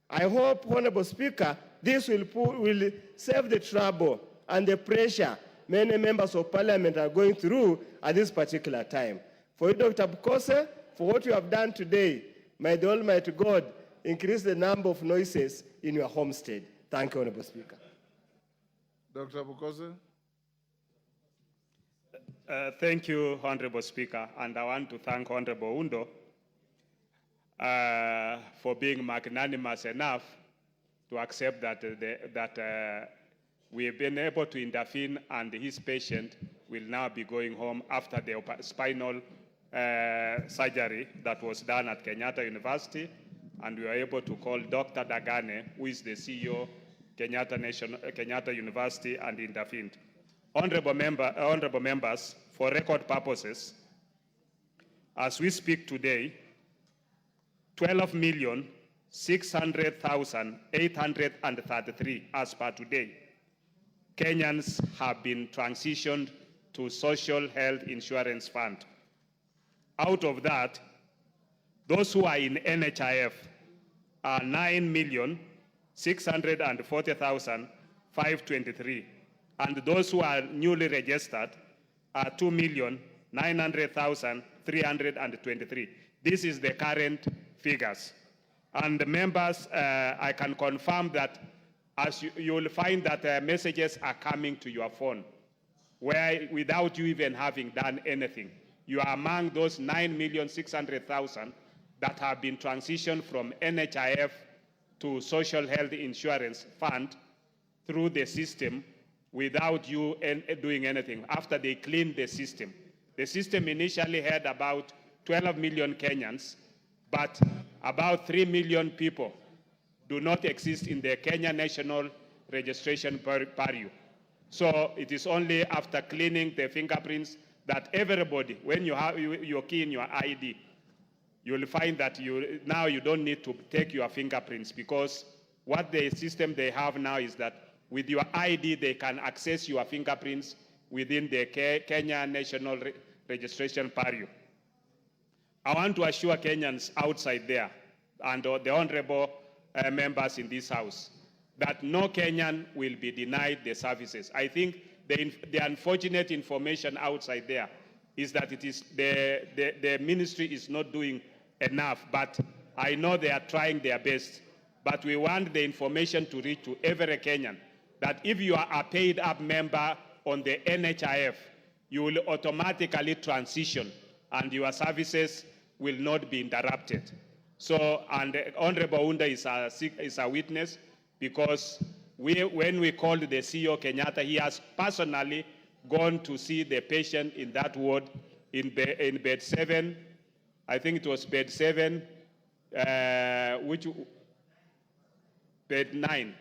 I hope, Honorable Speaker, this will save the trouble and the pressure many members of parliament are going through at this particular time. For you, Dr. Pukose, for what you have done today, may the Almighty God increase the number of noises in your homestead. Thank you, Honorable Speaker. Dr. Pukose. Thank you, Honorable Speaker, and I want to thank Honorable Undo for being magnanimous enough to accept that we have been able to intervene and his patient will now be going home after the spinal surgery that was done at Kenyatta University, and we were able to call Dr. Dagane, who is the CEO, Kenyatta University, and intervened. Honorable members, for record purposes, as we speak today, 12,600,833 as per today, Kenyans have been transitioned to Social Health Insurance Fund. Out of that, those who are in NHIF are 9,640,523, and those who are newly registered are 2,900,323. This is the current figures. And members, I can confirm that as you will find that messages are coming to your phone where without you even having done anything. You are among those 9,600,000 that have been transitioned from NHIF to Social Health Insurance Fund through the system without you doing anything, after they cleaned the system. The system initially had about 12 million Kenyans, but about 3 million people do not exist in the Kenya National Registration Bureau. So it is only after cleaning the fingerprints that everybody, when you have your key in your ID, you will find that now you don't need to take your fingerprints, because what the system they have now is that with your ID, they can access your fingerprints within the Kenya National Registration Bureau. I want to assure Kenyans outside there and the honorable members in this house that no Kenyan will be denied the services. I think the unfortunate information outside there is that it is the ministry is not doing enough, but I know they are trying their best. But we want the information to reach to every Kenyan that if you are a paid up member on the NHIF, you will automatically transition and your services will not be interrupted. So, and Honorable Unda is a witness, because when we called the CEO Kenyatta, he has personally gone to see the patient in that ward in bed 7. I think it was bed 7, bed 9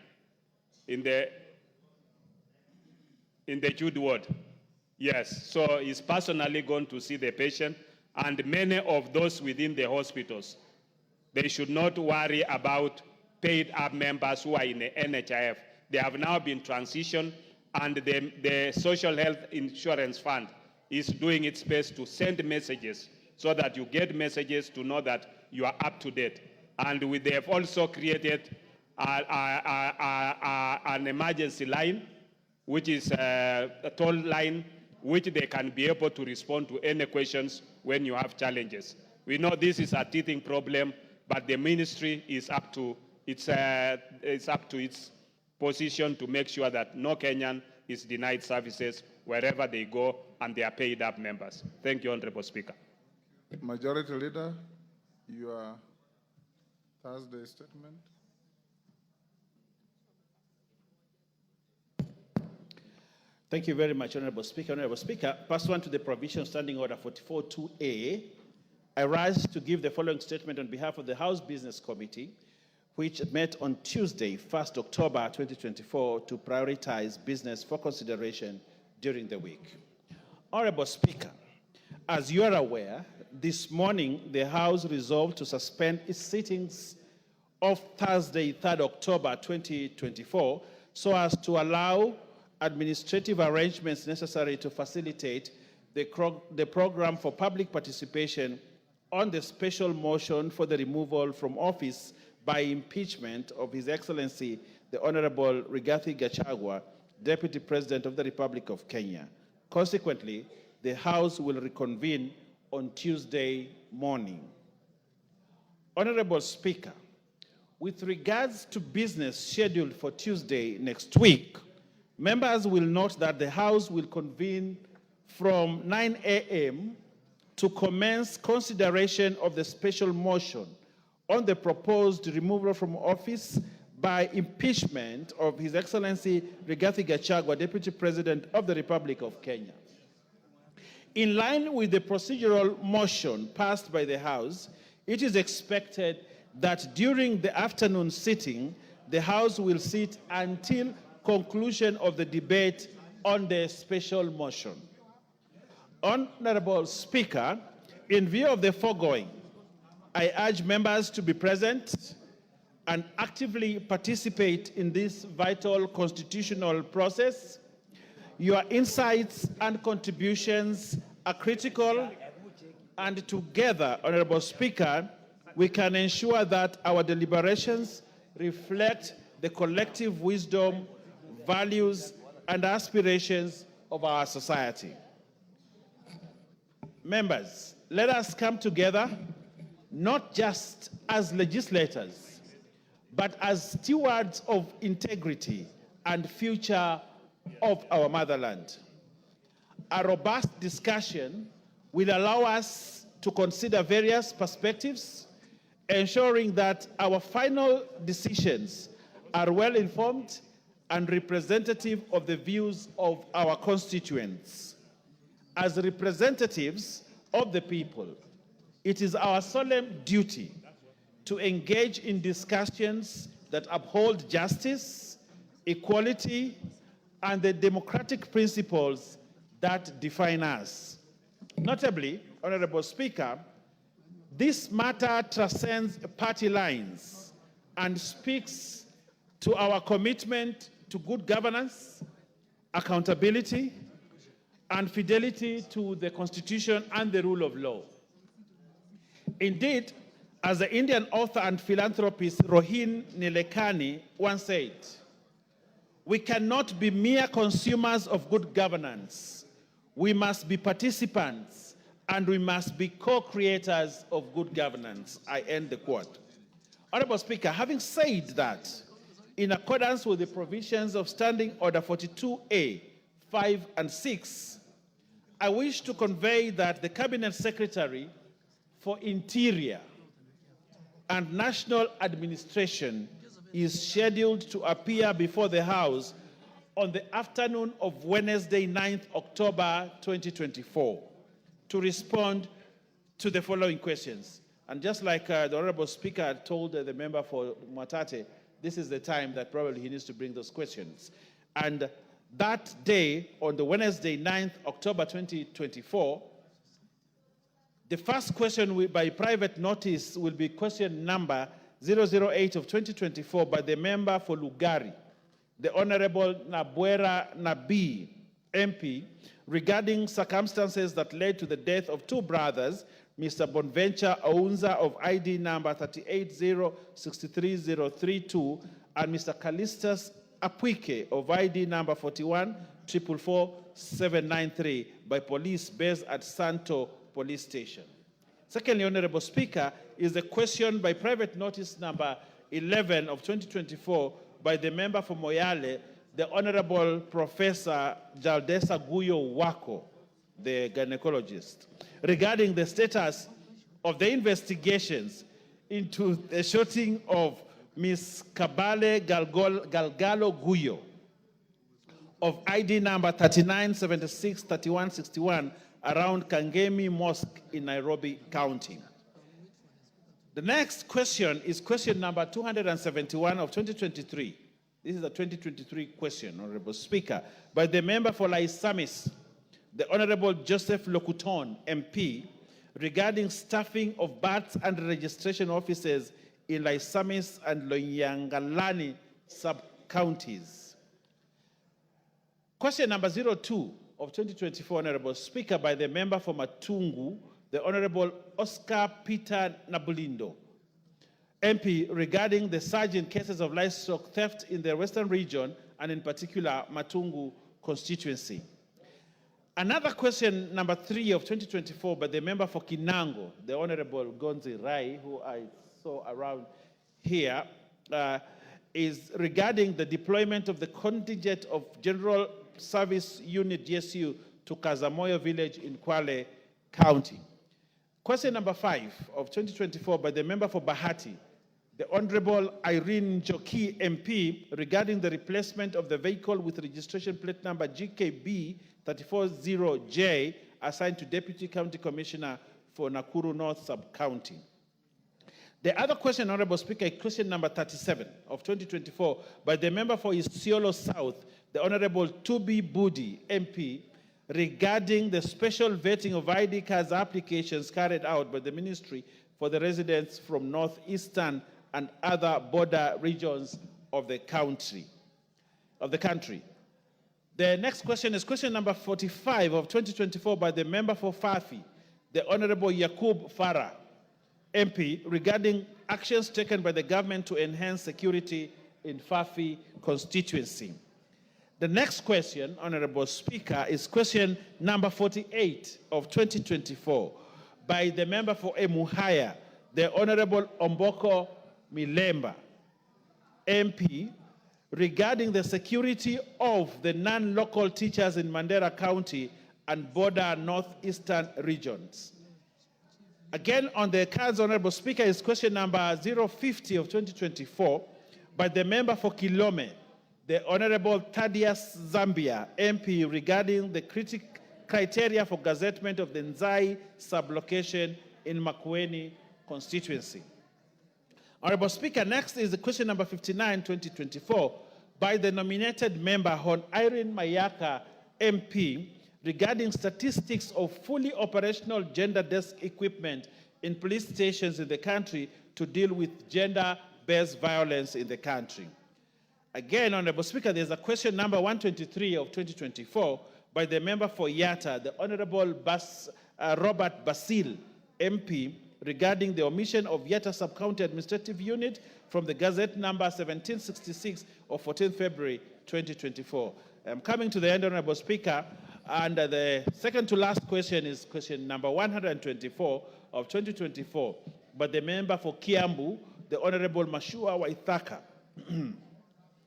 in the Jude ward. Yes, so he's personally gone to see the patient, and many of those within the hospitals, they should not worry about paid up members who are in the NHIF. They have now been transitioned, and the Social Health Insurance Fund is doing its best to send messages so that you get messages to know that you are up to date. And they have also created an emergency line, which is a toll line, which they can be able to respond to any questions when you have challenges. We know this is a teething problem, but the ministry is up to its position to make sure that no Kenyan is denied services wherever they go, and they are paid up members. Thank you, Honorable Speaker. Majority Leader, your Thursday statement. Thank you very much, Honorable Speaker. Honorable Speaker, pursuant to the provision Standing Order 44.2a, I rise to give the following statement on behalf of the House Business Committee, which met on Tuesday, 1st October 2024, to prioritize business for consideration during the week. Honorable Speaker, as you are aware, this morning the House resolved to suspend its sittings of Thursday, 3rd October 2024, so as to allow administrative arrangements necessary to facilitate the program for public participation on the special motion for the removal from office by impeachment of His Excellency, the Honorable Rigathi Gachagua, Deputy President of the Republic of Kenya. Consequently, the House will reconvene on Tuesday morning. Honorable Speaker, with regards to business scheduled for Tuesday next week, members will note that the House will convene from 9 a.m. to commence consideration of the special motion on the proposed removal from office by impeachment of His Excellency Rigathi Gachagua, Deputy President of the Republic of Kenya. In line with the procedural motion passed by the House, it is expected that during the afternoon sitting, the House will sit until conclusion of the debate on the special motion. Honorable Speaker, in view of the foregoing, I urge members to be present and actively participate in this vital constitutional process. Your insights and contributions are critical, and together, Honorable Speaker, we can ensure that our deliberations reflect the collective wisdom, values, and aspirations of our society. Members, let us come together not just as legislators, but as stewards of integrity and future of our motherland. A robust discussion will allow us to consider various perspectives, ensuring that our final decisions are well informed and representative of the views of our constituents. As representatives of the people, it is our solemn duty to engage in discussions that uphold justice, equality, and the democratic principles that define us. Notably, Honorable Speaker, this matter transcends party lines and speaks to our commitment to good governance, accountability, and fidelity to the Constitution and the rule of law. Indeed, as the Indian author and philanthropist Rohin Nilekani once said, we cannot be mere consumers of good governance. We must be participants, and we must be co-creators of good governance. I end the quote. Honorable Speaker, having said that, in accordance with the provisions of Standing Order 42A, 5 and 6, I wish to convey that the Cabinet Secretary for Interior and National Administration is scheduled to appear before the House on the afternoon of Wednesday, 9th October 2024, to respond to the following questions. And just like the Honorable Speaker told the member for Mwatate, this is the time that probably he needs to bring those questions. And that day, on the Wednesday, 9th October 2024, the first question by private notice will be question number 008 of 2024 by the member for Lugari, the Honorable Nabwera Nabi, MP, regarding circumstances that led to the death of two brothers, Mr. Bonventure Ounza of ID number 380-63032 and Mr. Callistus Apwike of ID number 41-444-793 by police based at Santo Police Station. Secondly, Honorable Speaker, is the question by private notice number 11 of 2024 by the member for Moyale, the Honorable Professor Jaldesa Guyo Wako, the gynecologist, regarding the status of the investigations into the shooting of Ms. Kabale Galgalo Guyo of ID number 3976-3161 around Kangemi Mosque in Nairobi County. The next question is question number 271 of 2023. This is a 2023 question, Honorable Speaker, by the member for Laisamis, the Honorable Joseph Lokuton, MP, regarding staffing of births and registration offices in Laisamis and Loyangalani sub-counties. Question number 02 of 2024, Honorable Speaker, by the member for Matungu, the Honorable Oscar Peter Nabulindo, MP, regarding the surge in cases of livestock theft in the Western region and in particular Matungu constituency. Another question, number 3 of 2024, by the member for Kinango, the Honorable Gonzi Rai, who I saw around here, is regarding the deployment of the contingent of General Service Unit GSU to Kazamoyo village in Kwale County. Question number 5 of 2024 by the member for Bahati, the Honorable Irene Njoki, MP, regarding the replacement of the vehicle with registration plate number GKB 340J assigned to Deputy County Commissioner for Nakuru North Sub-County. The other question, Honorable Speaker, is question number 37 of 2024 by the member for Isiolo South, the Honorable Tubi Budi, MP, regarding the special vetting of ID cards applications carried out by the Ministry for the residents from northeastern and other border regions of the country. The next question is question number 45 of 2024 by the member for Fafi, the Honorable Yakub Farah, MP, regarding actions taken by the government to enhance security in Fafi constituency. The next question, Honorable Speaker, is question number 48 of 2024 by the member for Emuhaya, the Honorable Omboko Milemba, MP, regarding the security of the non-local teachers in Mandera County and border northeastern regions. Again, on the cards, Honorable Speaker, is question number 050 of 2024 by the member for Kilome, the Honorable Thaddeus Zambia, MP, regarding the criteria for gazettement of the Nzai sublocation in Makueni constituency. Honorable Speaker, next is the question number 59, 2024, by the nominated member, Hon Irene Mayaka, MP, regarding statistics of fully operational gender desk equipment in police stations in the country to deal with gender-based violence in the country. Again, Honorable Speaker, there's a question number 123 of 2024 by the member for Yatta, the Honorable Robert Basil, MP, regarding the omission of Yatta Sub-County Administrative Unit from the Gazette number 1766 of 14 February 2024. I'm coming to the end, Honorable Speaker, and the second to last question is question number 124 of 2024 by the member for Kiambu, the Honorable Mashua Waithaka,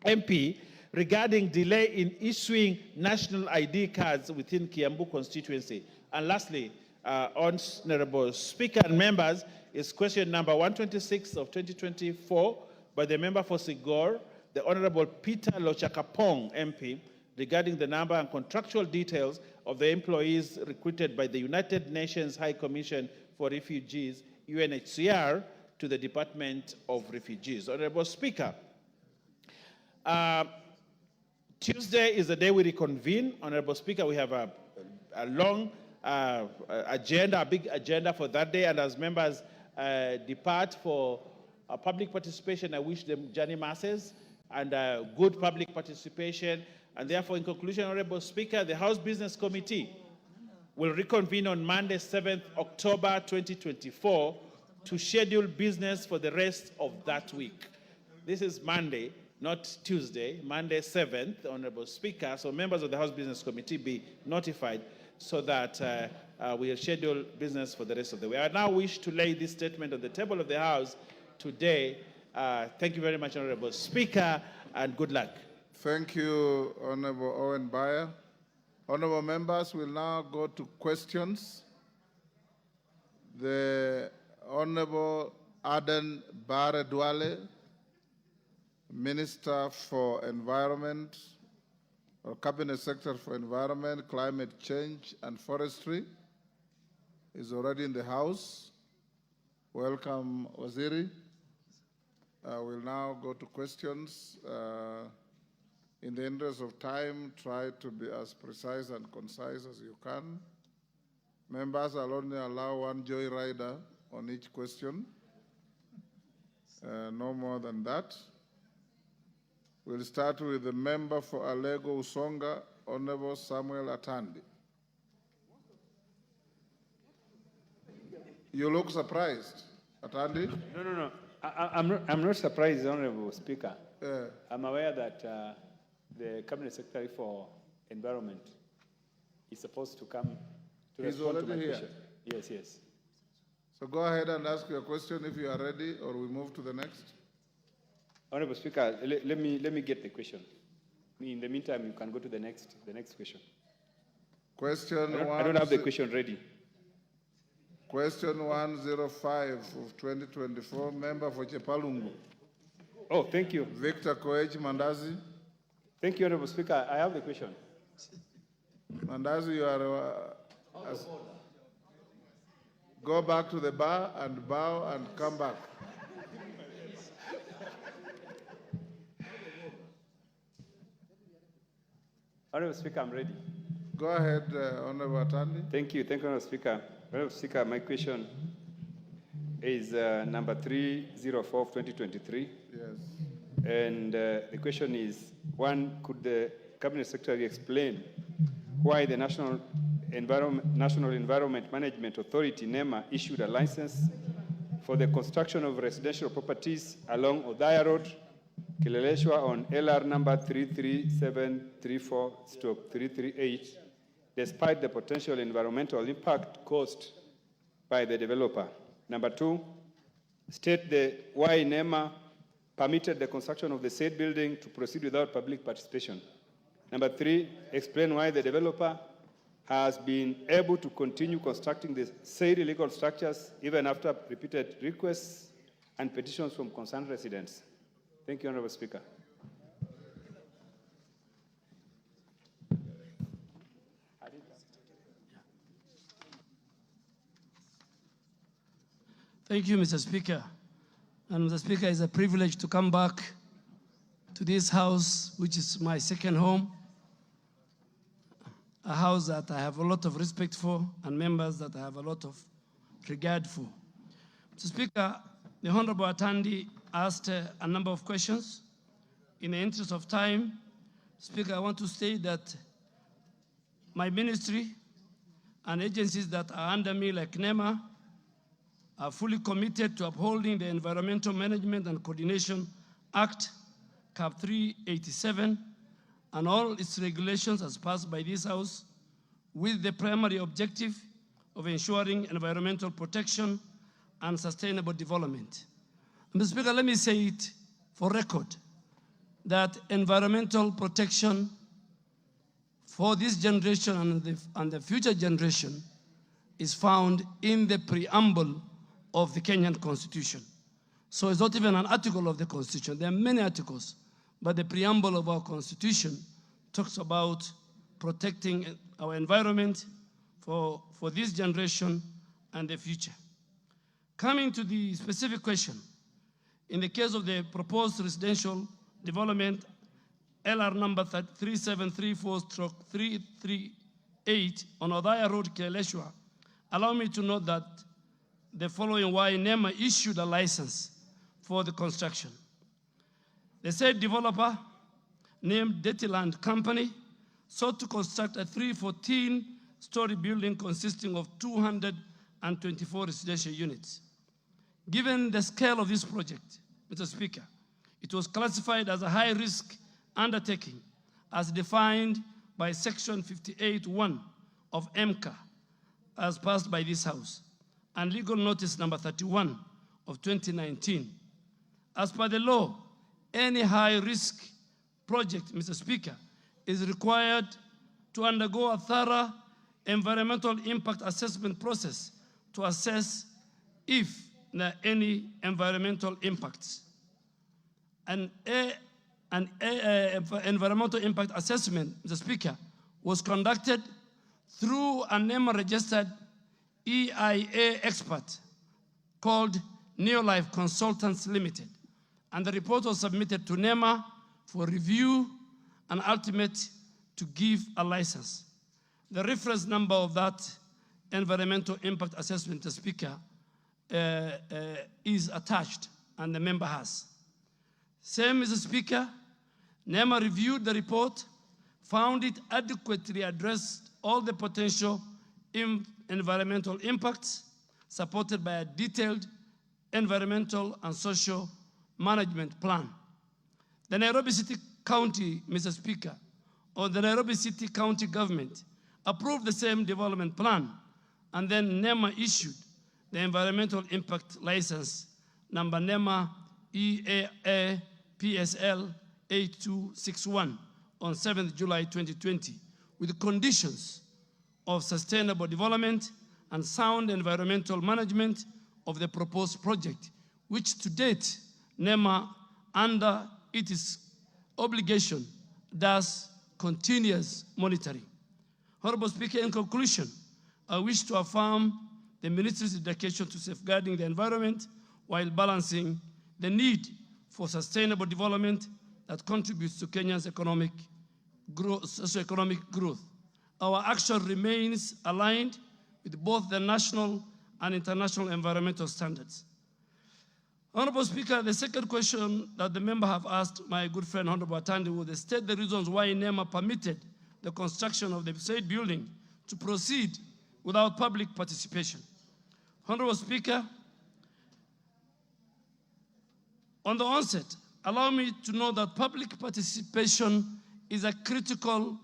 MP, regarding delay in issuing national ID cards within Kiambu constituency. And lastly, Honorable Speaker and members, is question number 126 of 2024 by the member for Sigor, the Honorable Peter Lochakapong MP, regarding the number and contractual details of the employees recruited by the United Nations High Commission for Refugees, UNHCR, to the Department of Refugees. Honorable Speaker, Tuesday is the day we reconvene. Honorable Speaker, we have a long agenda, a big agenda for that day, and as members depart for public participation, I wish them journey masses and good public participation. And therefore, in conclusion, Honorable Speaker, the House Business Committee will reconvene on Monday, 7th October 2024 to schedule business for the rest of that week. This is Monday, not Tuesday, Monday 7th, Honorable Speaker. So members of the House Business Committee be notified so that we'll schedule business for the rest of the week. I now wish to lay this statement on the table of the House today. Thank you very much, Honorable Speaker, and good luck. Thank you, Honorable Owen Bayer. Honorable members, we'll now go to questions. The Honorable Aden Bare Duale, Minister for Environment, or Cabinet Secretary for Environment, Climate Change, and Forestry, is already in the House. Welcome, Waziri. We'll now go to questions. In the interest of time, try to be as precise and concise as you can. Members, I'll only allow one joyrider on each question. No more than that. We'll start with the member for Alego Usonga, Honorable Samuel Atandi. You look surprised, Atandi? No. I'm not surprised, Honorable Speaker. Yeah. I'm aware that the Cabinet Secretary for Environment is supposed to come to He's respond to already my here. question. Yes. So go ahead and ask your question if you are ready, or we move to the next. Honorable Speaker, let me get the question. In the meantime, you can go to the next question. I don't have the question ready. Question 105 of 2024, member for Chepalungu. Oh, thank you. Victor Koech Mandazi. Thank you, Honorable Speaker. I have the question. Mandazi, you are... go back to the bar and bow and come back. Honorable Speaker, I'm ready. Go ahead, Honorable Atandi. Thank you, Honorable Speaker. Honorable Speaker, my question is number 304 of 2023. Yes. And the question is, one, could the Cabinet Secretary explain why the National Environment Management Authority, NEMA, issued a license for the construction of residential properties along Othaya Road, Kileleshwa on LR number 33734/338, despite the potential environmental impact caused by the developer? Number two, state why NEMA permitted the construction of the said building to proceed without public participation. Number three, explain why the developer has been able to continue constructing the said illegal structures even after repeated requests and petitions from concerned residents. Thank you, Honorable Speaker. Thank you, Mr. Speaker. And Mr. Speaker, it's a privilege to come back to this house, which is my second home, a house that I have a lot of respect for and members that I have a lot of regard for. Mr. Speaker, the Honorable Atandi asked a number of questions. In the interest of time, Speaker, I want to state that my ministry and agencies that are under me, like NEMA, are fully committed to upholding the Environmental Management and Coordination Act, CAP 387, and all its regulations as passed by this House, with the primary objective of ensuring environmental protection and sustainable development. Mr. Speaker, let me say it for record, that environmental protection for this generation and the future generation is found in the preamble of the Kenyan Constitution. So it's not even an article of the Constitution. There are many articles, but the preamble of our Constitution talks about protecting our environment for this generation and the future. Coming to the specific question, in the case of the proposed residential development, LR number 3734/338 on Odaya Road, Kileleshwa, allow me to note that the following why NEMA issued a license for the construction. The said developer, named Dettiland Company, sought to construct a 314-story building consisting of 224 residential units. Given the scale of this project, Mr. Speaker, it was classified as a high-risk undertaking as defined by Section 58(1) of MCA as passed by this House, and Legal Notice number 31 of 2019. As per the law, any high-risk project, Mr. Speaker, is required to undergo a thorough environmental impact assessment process to assess if there are any environmental impacts. An environmental impact assessment, Mr. Speaker, was conducted through a NEMA-registered EIA expert called Neolife Consultants Limited, and the report was submitted to NEMA for review and ultimate to give a license. The reference number of that environmental impact assessment, Mr. Speaker, is attached, and the member has. Same, Mr. Speaker, NEMA reviewed the report, found it adequately addressed all the potential environmental impacts, supported by a detailed environmental and social management plan. The Nairobi City County, Mr. Speaker, or the Nairobi City County government approved the same development plan, and then NEMA issued the environmental impact license number NEMA EAA PSL 8261 on 7th July 2020 with conditions of sustainable development and sound environmental management of the proposed project, which to date NEMA, under its obligation, does continuous monitoring. Honorable Speaker, in conclusion, I wish to affirm the Ministry's dedication to safeguarding the environment while balancing the need for sustainable development that contributes to Kenya's economic growth, socioeconomic growth. Our action remains aligned with both the national and international environmental standards. Honorable Speaker, the second question that the member have asked my good friend Honorable Atandi would state the reasons why NEMA permitted the construction of the said building to proceed without public participation. Honorable Speaker, on the onset, allow me to know that public participation is a critical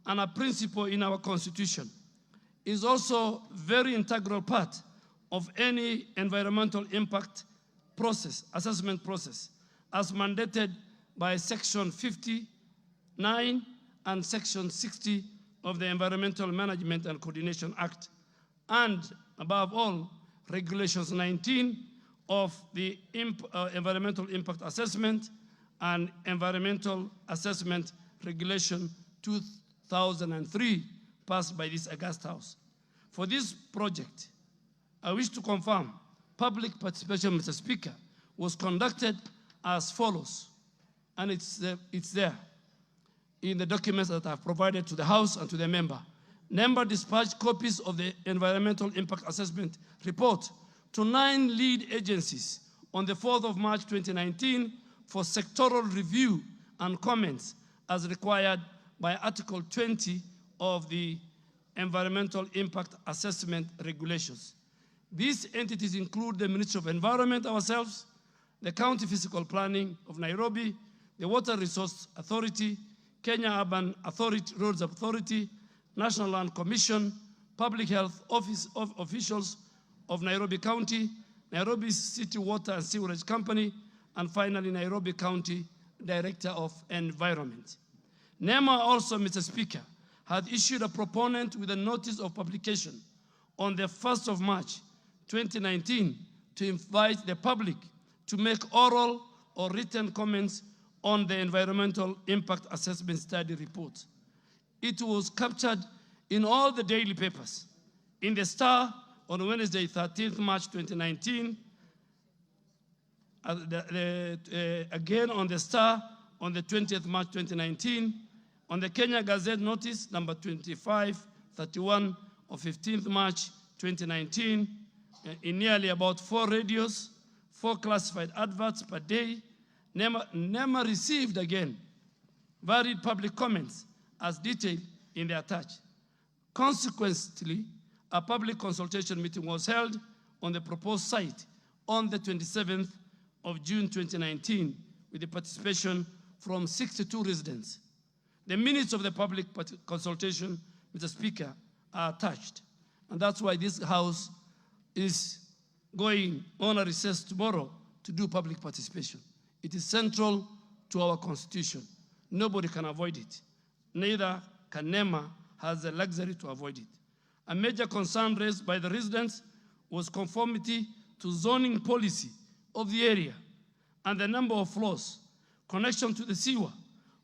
and a principle in our Constitution. It is also a very integral part of any environmental impact process, assessment process, as mandated by Section 59 and Section 60 of the Environmental Management and Coordination Act, and above all, Regulations 19 of the Environmental Impact Assessment and Environmental Assessment Regulation 2003, passed by this August House. For this project, I wish to confirm public participation, Mr. Speaker, was conducted as follows, and it's there in the documents that I've provided to the House and to the member. NEMA dispatched copies of the Environmental Impact Assessment report to 9 lead agencies on the 4th of March 2019 for sectoral review and comments as required by Article 20 of the Environmental Impact Assessment Regulations. These entities include the Ministry of Environment ourselves, the County Physical Planning of Nairobi, the Water Resource Authority, Kenya Urban Authority, Roads Authority, National Land Commission, Public Health officials of Nairobi County, Nairobi City Water and Sewerage Company, and finally Nairobi County Director of Environment. NEMA also, Mr. Speaker, had issued a proponent with a notice of publication on the 1st of March 2019 to invite the public to make oral or written comments on the environmental impact assessment study report. It was captured in all the daily papers. In the Star on Wednesday, 13th March 2019, again on the Star on the 20th March 2019, on the Kenya Gazette notice number 2531 of 15th March 2019, in nearly about 4 radios, 4 classified adverts per day. NEMA received again varied public comments as detailed in the attached. Consequently, a public consultation meeting was held on the proposed site on the 27th of June 2019 with the participation from 62 residents. The minutes of the public consultation, Mr. Speaker, are attached. And that's why this House is going on a recess tomorrow to do public participation. It is central to our Constitution. Nobody can avoid it. Neither can NEMA has the luxury to avoid it. A major concern raised by the residents was conformity to zoning policy of the area and the number of floors, connection to the sewer.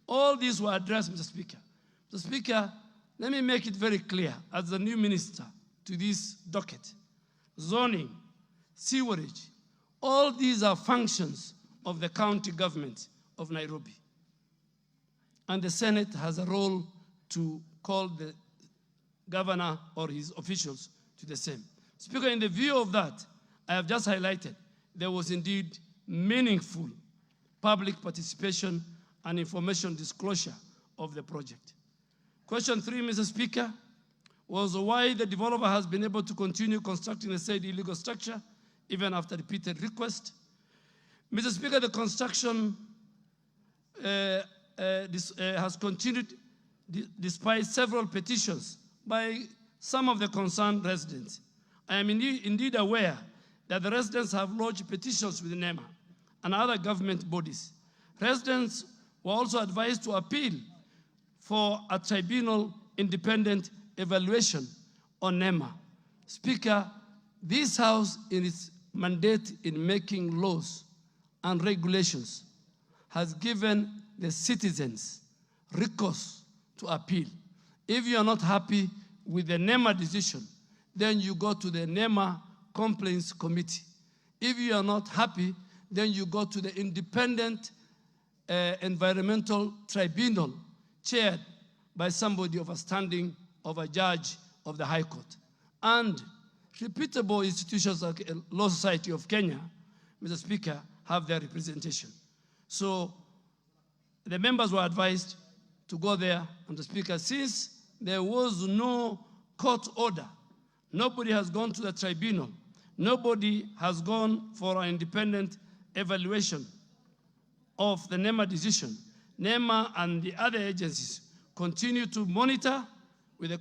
All these were addressed, Mr. Speaker. Mr. Speaker, let me make it very clear as the new minister to this docket. Zoning, sewerage, all these are functions of the county government of Nairobi. And the Senate has a role to call the governor or his officials to the same. Speaker, in the view of that, I have just highlighted there was indeed meaningful public participation and information disclosure of the project. Question 3, Mr. Speaker, was why the developer has been able to continue constructing the said illegal structure even after repeated requests. Mr. Speaker, the construction has continued despite several petitions by some of the concerned residents. I am indeed aware that the residents have lodged petitions with NEMA and other government bodies. Residents were also advised to appeal for a tribunal independent evaluation on NEMA. Speaker, this House, in its mandate in making laws and regulations, has given the citizens recourse to appeal. If you are not happy with the NEMA decision, then you go to the NEMA Complaints Committee. If you are not happy, then you go to the independent environmental tribunal chaired by somebody of a standing of a judge of the High Court. And reputable institutions like Law Society of Kenya, Mr. Speaker, have their representation. So the members were advised to go there, and the Speaker, since there was no court order, nobody has gone to the tribunal, nobody has gone for an independent evaluation of the NEMA decision. NEMA and the other agencies continue to monitor with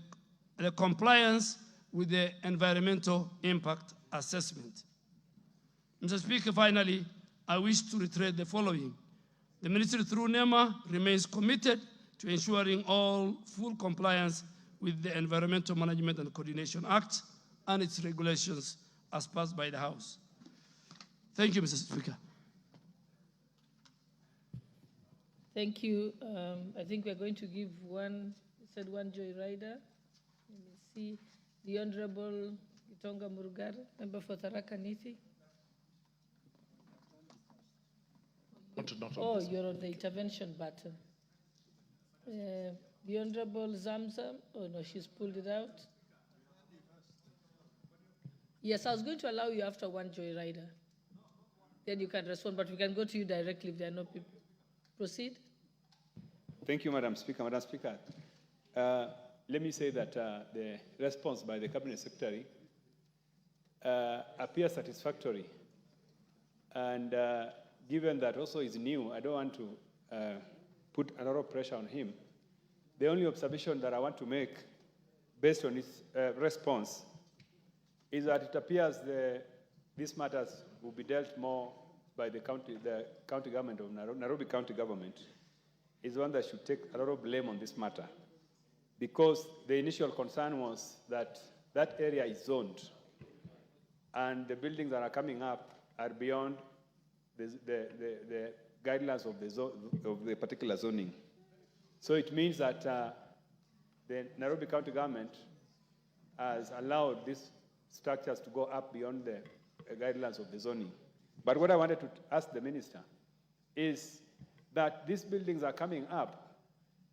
the compliance with the environmental impact assessment. Mr. Speaker, finally, I wish to reiterate the following. The Ministry through NEMA remains committed to ensuring all full compliance with the Environmental Management and Coordination Act and its regulations as passed by the House. Thank you, Mr. Speaker. Thank you. I think we're going to give one joyrider. Let me see. The Honorable Gitonga Murugar, member for Tharaka Nithi. Oh, you're on the intervention button. The Honorable Zamzam. Oh no, she's pulled it out. Yes, I was going to allow you after one joyrider. Then you can respond, but we can go to you directly if there are no people. Proceed. Thank you, Madam Speaker. Madam Speaker, let me say that the response by the Cabinet Secretary appears satisfactory. And given that also is new, I don't want to put a lot of pressure on him. The only observation that I want to make based on his response is that it appears these matters will be dealt more by the county government of Nairobi County Government is one that should take a lot of blame on this matter, because the initial concern was that that area is zoned and the buildings that are coming up are beyond the guidelines of the particular zoning. So it means that the Nairobi County government has allowed these structures to go up beyond the guidelines of the zoning. But what I wanted to ask the minister is that these buildings are coming up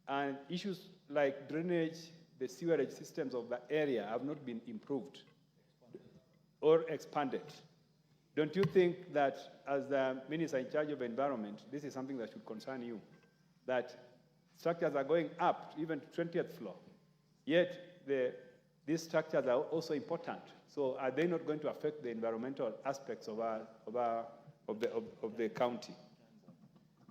and issues like drainage, the sewerage systems of the area have not been improved or expanded. Don't you think that as the minister in charge of environment, this is something that should concern you? That structures are going up, even to 20th floor, yet these structures are also important. So are they not going to affect the environmental aspects of the county?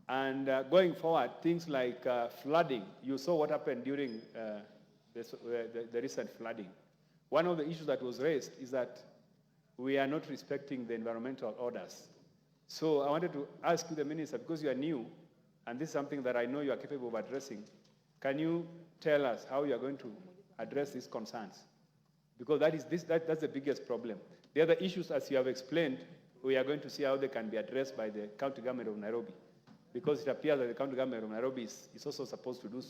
And going forward, things like flooding, you saw what happened during the recent flooding. One of the issues that was raised is that we are not respecting the environmental orders. So I wanted to ask you, the minister, because you are new, and this is something that I know you are capable of addressing, can you tell us how you are going to address these concerns? Because that's the biggest problem. The other issues, as you have explained, we are going to see how they can be addressed by the county government of Nairobi. Because it appears that the county government of Nairobi is also supposed to do,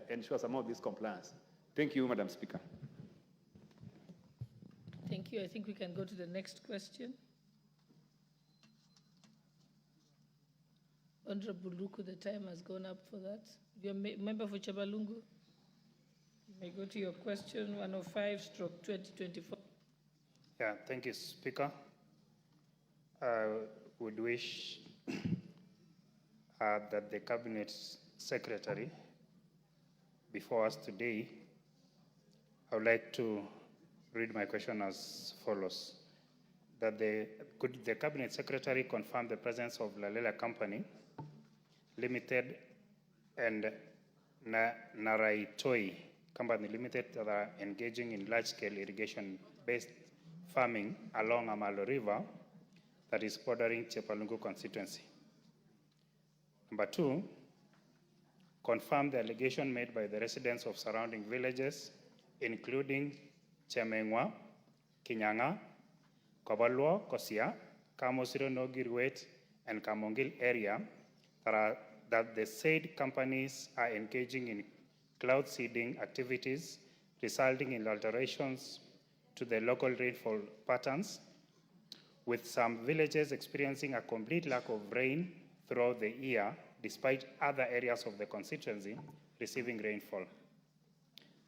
ensure some of this compliance. Thank you, Madam Speaker. Thank you. I think we can go to the next question. Honorable Luku, the time has gone up for that. You're a member for Chabalungu. You may go to your question, 105/2024. Yeah, thank you, Speaker. I would wish that the Cabinet Secretary before us today, I would like to read my question as follows. That could the Cabinet Secretary confirm the presence of Lalela Company Limited and Naraitoi Company Limited that are engaging in large-scale irrigation-based farming along Amalo River that is bordering Chepalungu constituency? Number two, confirm the allegation made by the residents of surrounding villages, including Chemengwa, Kinyanga, Kobalwa, Kosia, Kamosiro, Nogirwet, and Kamongil area that the said companies are engaging in cloud seeding activities, resulting in alterations to the local rainfall patterns, with some villages experiencing a complete lack of rain throughout the year, despite other areas of the constituency receiving rainfall.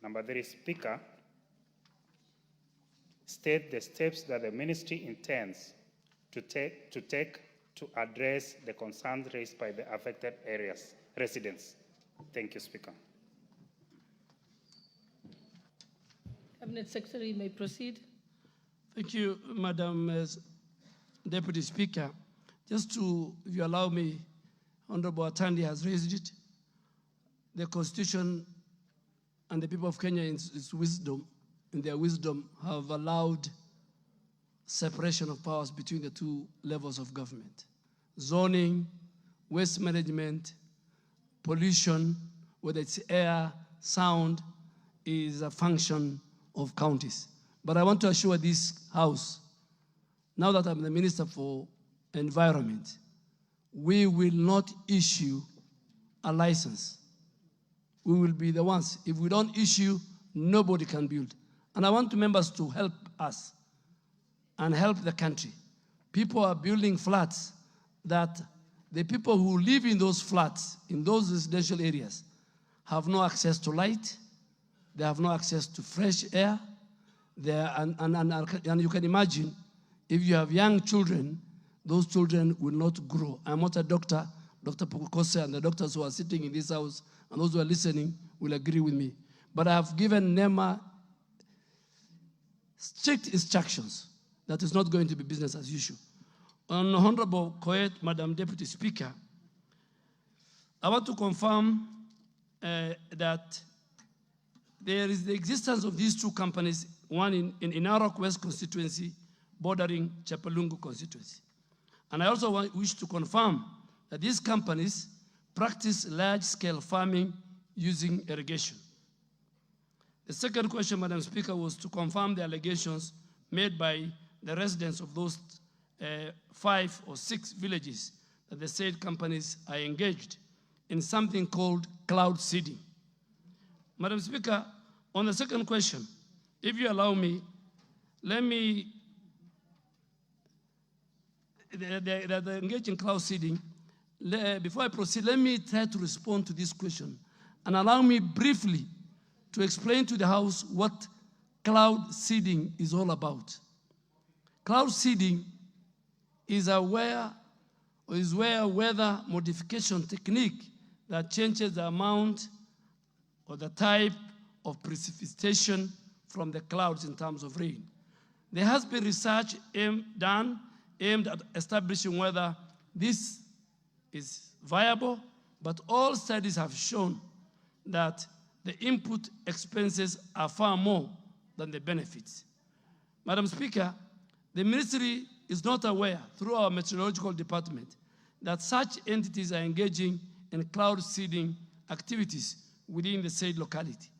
Number three, Speaker, state the steps that the ministry intends to take to address the concerns raised by the affected areas, residents. Thank you, Speaker. Cabinet Secretary, you may proceed. Thank you, Madam Deputy Speaker. Just to, if you allow me, Honorable Atandi has raised it. The Constitution and the people of Kenya in their wisdom, have allowed separation of powers between the two levels of government. Zoning, waste management, pollution, whether it's air, sound, is a function of counties. But I want to assure this House, now that I'm the Minister for Environment, we will not issue a license. We will be the ones. If we don't issue, nobody can build. And I want members to help us and help the country. People are building flats that the people who live in those flats, in those residential areas, have no access to light, they have no access to fresh air, and you can imagine, if you have young children, those children will not grow. I'm not a doctor. Dr. Pukose and the doctors who are sitting in this house and those who are listening will agree with me. But I have given NEMA strict instructions that is not going to be business as usual. On Honorable Koet, Madam Deputy Speaker, I want to confirm that there is the existence of these two companies, one in Narok West constituency, bordering Chepalungu constituency. And I also wish to confirm that these companies practice large-scale farming using irrigation. The second question, Madam Speaker, was to confirm the allegations made by the residents of those 5 or 6 villages that the said companies are engaged in something called cloud seeding. Madam Speaker, on the second question, if you allow me, let me, the engaged in cloud seeding, before I proceed, let me try to respond to this question and allow me briefly to explain to the House what cloud seeding is all about. Cloud seeding is where weather modification technique that changes the amount or the type of precipitation from the clouds in terms of rain. There has been research done aimed at establishing whether this is viable, but all studies have shown that the input expenses are far more than the benefits. Madam Speaker, the ministry is not aware, through our meteorological department, that such entities are engaging in cloud seeding activities within the said locality.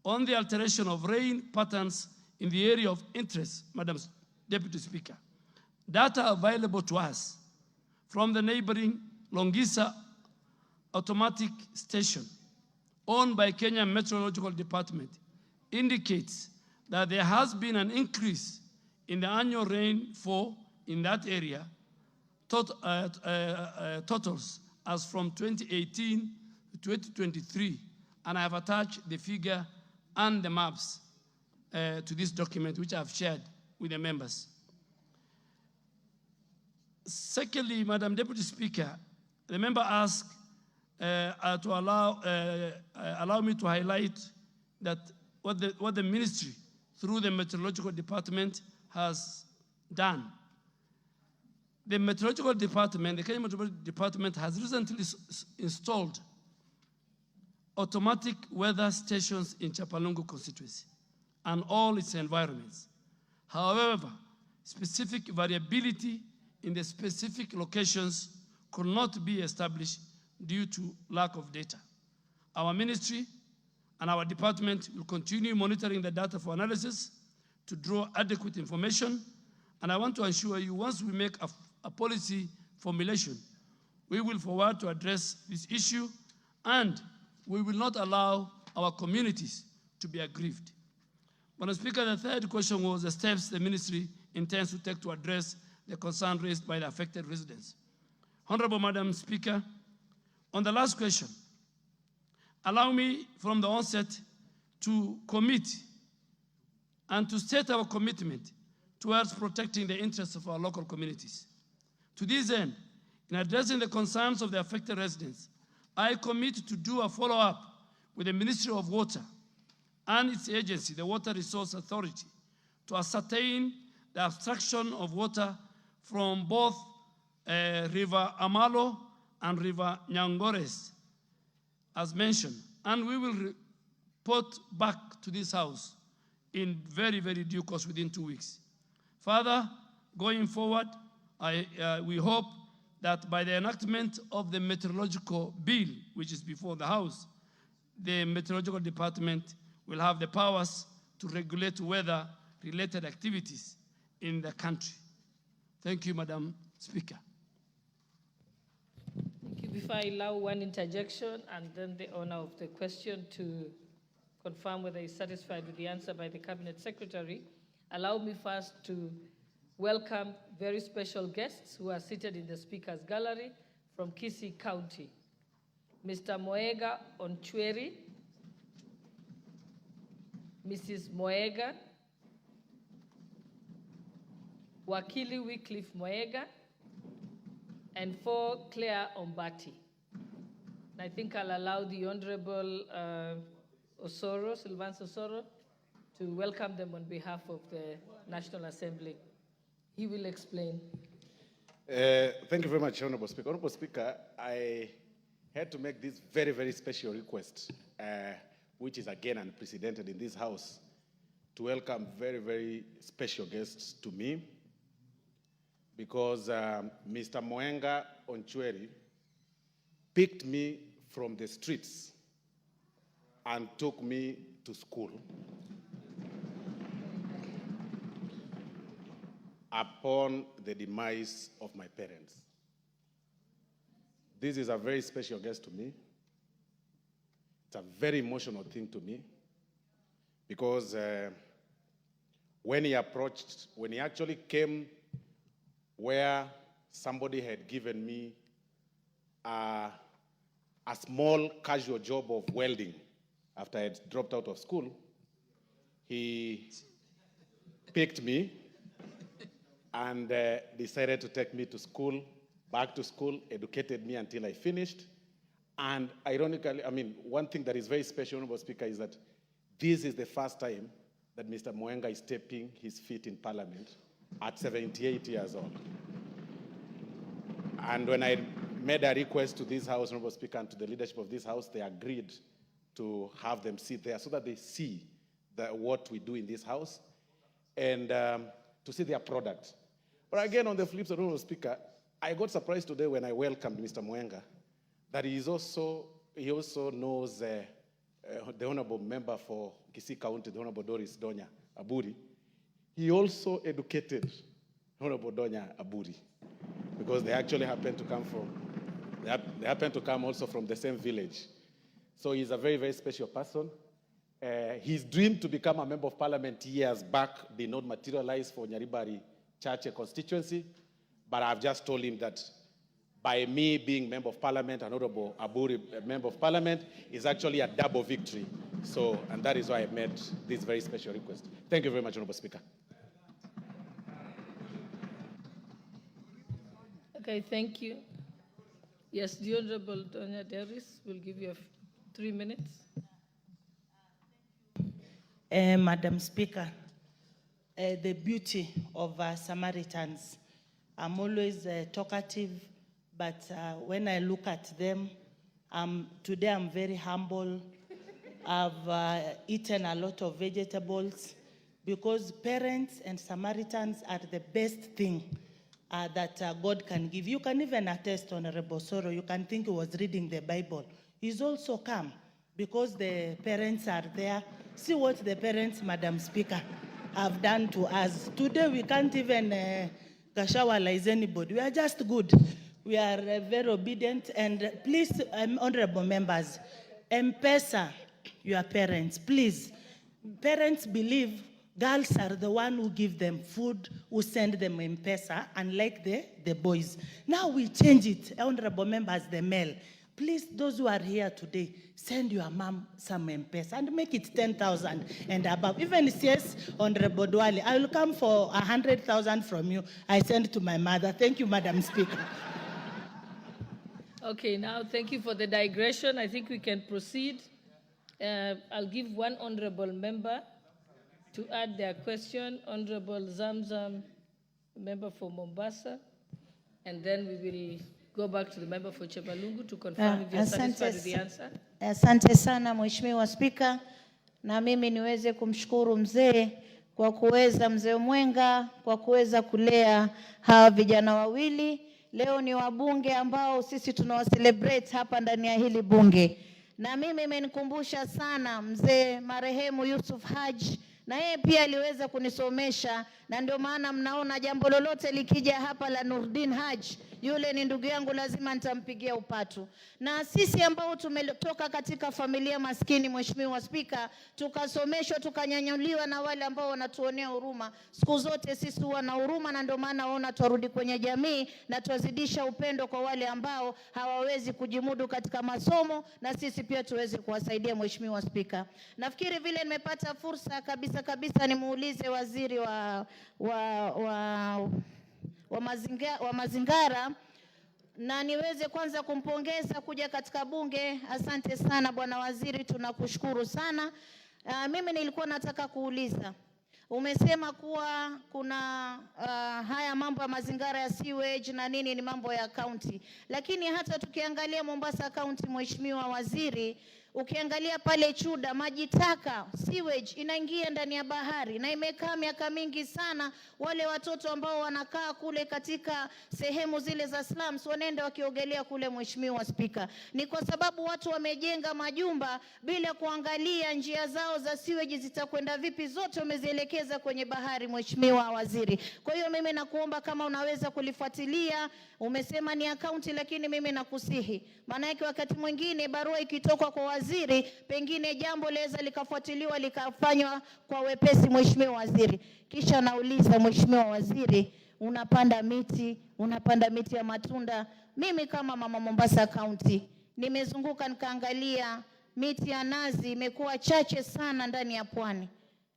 On the alteration of rain patterns in the area of interest, Madam Deputy Speaker, data available to us from the neighboring Longisa automatic station owned by Kenya Meteorological Department indicates that there has been an increase in the annual rainfall in that area totals as from 2018 to 2023, and I have attached the figure and the maps to this document, which I've shared with the members. Secondly, Madam Deputy Speaker, the member asked to allow me to highlight that what the ministry, through the Meteorological Department, has done. The Meteorological Department, the Kenya Meteorological Department, has recently installed automatic weather stations in Chapalungu constituency and all its environments. However, specific variability in the specific locations could not be established due to lack of data. Our ministry and our department will continue monitoring the data for analysis to draw adequate information, and I want to assure you, once we make a policy formulation, we will forward to address this issue, and we will not allow our communities to be aggrieved. Madam Speaker, the third question was the steps the ministry intends to take to address the concern raised by the affected residents. Honorable Madam Speaker, on the last question, allow me from the onset to commit and to state our commitment towards protecting the interests of our local communities. To this end, in addressing the concerns of the affected residents, I commit to do a follow-up with the Ministry of Water and its agency, the Water Resource Authority, to ascertain the abstraction of water from both River Amalo and River Nyangores, as mentioned, and we will report back to this House in very, very due course within 2 weeks. Further, going forward, we hope that by the enactment of the meteorological bill, which is before the House, the Meteorological Department will have the powers to regulate weather-related activities in the country. Thank you, Madam Speaker. Thank you. Before I allow one interjection and then the owner of the question to confirm whether he's satisfied with the answer by the Cabinet Secretary, allow me first to welcome very special guests who are seated in the Speaker's Gallery from Kisii County. Mr. Moega Onchweri, Mrs. Moega, Wakili Wycliffe Moega, and for Claire Ombati. And I think I'll allow the Honorable Osoro, Sylvanus Osoro, to welcome them on behalf of the National Assembly. He will explain. Thank you very much, Honorable Speaker. Honorable Speaker, I had to make this very, very special request, which is again unprecedented in this House, to welcome very, very special guests to me, because Mr. Moenga Onchweri picked me from the streets and took me to school. upon the demise of my parents. This is a very special guest to me. It's a very emotional thing to me because when he actually came where somebody had given me a small casual job of welding after I had dropped out of school, he picked me and decided to take me to school, back to school, educated me until I finished. And ironically, one thing that is very special, Honorable Speaker, is that this is the first time that Mr. Mwenga is stepping his feet in Parliament at 78 years old. And when I made a request to this House, Honorable Speaker, and to the leadership of this House, they agreed to have them sit there so that they see what we do in this House and to see their product. But again, on the flip side, Honorable Speaker, I got surprised today when I welcomed Mr. Mwenga that he also knows the Honorable Member for Kisii County, the Honorable Doris Donya Aburi. He also educated Honorable Donya Aburi because they actually happen to come also from the same village. So he's a very, very special person. His dream to become a member of Parliament years back did not materialize for Nyaribari Chache constituency, but I've just told him that by me being member of Parliament, and Honorable Aburi, member of Parliament, is actually a double victory. So, and that is why I made this very special request. Thank you very much, Honorable Speaker. Okay, thank you. Yes, the Honorable Donya Deris will give you 3 minutes. Madam Speaker, the beauty of Samaritans. I'm always talkative, but when I look at them, today I'm very humble. I've eaten a lot of vegetables because parents and Samaritans are the best thing that God can give. You can even attest, Honorable Soro, you can think he was reading the Bible. He's also come because the parents are there. See what the parents, Madam Speaker, have done to us. Today we can't even kashawalize anybody. We are just good. We are very obedient. And please, honorable members, M-Pesa your parents. Please, parents believe girls are the one who give them food, who send them M-Pesa, unlike the boys. Now we change it, honorable members, the male. Please, those who are here today, send your mom some M-Pesa and make it 10,000 and above. Even CS, Honorable Dwale, I will come for 100,000 from you. I send to my mother. Thank you, Madam Speaker. Okay, now thank you for the digression. I think we can proceed. I'll give one honorable member to add their question. Honorable Zamzam, member for Mombasa, and then we will go back to the member for Chebalungu to confirm if you're satisfied with the answer. Asante sana Mheshimiwa Spika, na mimi niweze kumshukuru mzee kwa kuweza, mzee Mwenga, kwa kuweza kulea hawa vijana wawili. Leo ni wabunge ambao sisi tunawacelebrate hapa ndani ya hili bunge. Na mimi imenikumbusha sana mzee marehemu Yusuf Haji, na yeye pia aliweza kunisomesha, na ndio maana mnaona jambo lolote likija hapa la Nurdin Haji, yule ni ndugu yangu, lazima nitampigia upatu. Na sisi ambao tumetoka katika familia maskini, Mheshimiwa Spika, tukasomeshwa, tukanyanyuliwa na wale ambao wanatuonea huruma. Siku zote sisi huwa na huruma, na ndio maana waona turudi kwenye jamii na tuwazidisha upendo kwa wale ambao hawawezi kujimudu katika masomo, na sisi pia tuweze kuwasaidia. Mheshimiwa Spika, nafikiri vile nimepata fursa kabisa nimuulize waziri wa mazingara, na niweze kwanza kumpongeza kuja katika bunge. Asante sana bwana waziri, tunakushukuru sana. Mimi nilikuwa nataka kuuliza, umesema kuwa kuna haya mambo ya mazingara ya sewage na nini ni mambo ya county, lakini hata tukiangalia Mombasa County, Mheshimiwa waziri, Ukiangalia pale Chuda, maji taka, sewage inaingia ndani ya bahari na imekaa miaka mingi sana. Wale watoto ambao wanakaa kule katika sehemu zile za slums wanaenda wakiogelea kule, Mheshimiwa Spika. Ni kwa sababu watu wamejenga majumba bila kuangalia njia zao za sewage zitakwenda vipi, zote wamezielekeza kwenye bahari, Mheshimiwa Waziri. Kwa hiyo mimi nakuomba kama unaweza kulifuatilia. Umesema ni akaunti, lakini mimi nakusihi, maana yake wakati mwingine barua ikitoka kwa waziri, pengine jambo laweza likafuatiliwa likafanywa kwa wepesi, Mheshimiwa Waziri. Kisha nauliza, Mheshimiwa Waziri, unapanda miti ya matunda. Mimi kama mama Mombasa County nimezunguka nikaangalia, miti ya nazi imekuwa chache sana ndani ya pwani.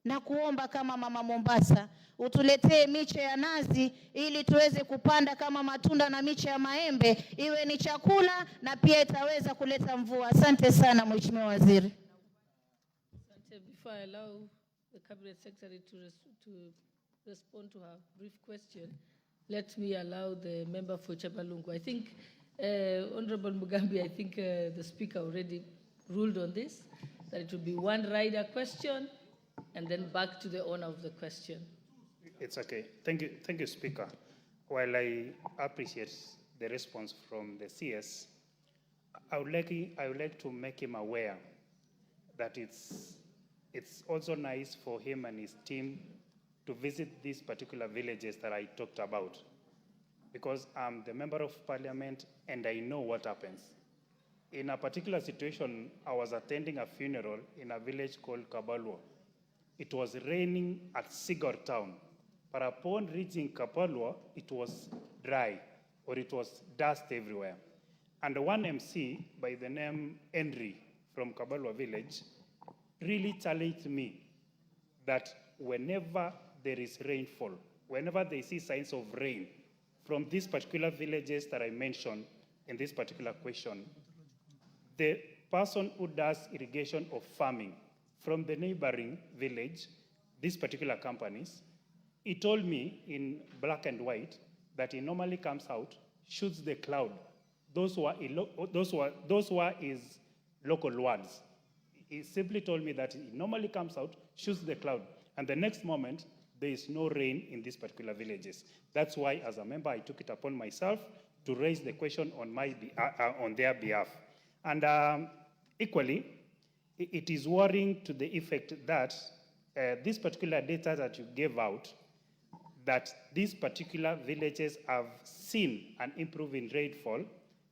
Na kuomba kama mama Mombasa utuletee miche ya nazi ili tuweze kupanda kama matunda, na miche ya maembe iwe ni chakula na pia itaweza kuleta mvua. Asante sana Mheshimiwa Waziri. Before I allow the Cabinet Secretary to respond to her brief question, let me allow the member for Chapalungu. I think, Honorable Mugambi, I think the Speaker already ruled on this, that it will be one rider question and then back to the owner of the question. It's okay. Thank you, Speaker. While I appreciate the response from the CS, I would like to make him aware that it's also nice for him and his team to visit these particular villages that I talked about, because I'm the member of parliament and I know what happens. In a particular situation, I was attending a funeral in a village called Kabalwa. It was raining at Sigor town, but upon reaching Kapalwa, it was dry, or it was dust everywhere. And one MC by the name Henry from Kabalwa village really challenged me that whenever there is rainfall, whenever they see signs of rain from these particular villages that I mentioned in this particular question, the person who does irrigation or farming from the neighboring village, these particular companies, he told me in black and white that he normally comes out, shoots the cloud. Those who are his local words. He simply told me that he normally comes out, shoots the cloud, and the next moment there is no rain in these particular villages. That's why, as a member, I took it upon myself to raise the question on their behalf. And equally, it is worrying to the effect that this particular data that you gave out, that these particular villages have seen an improvement in rainfall,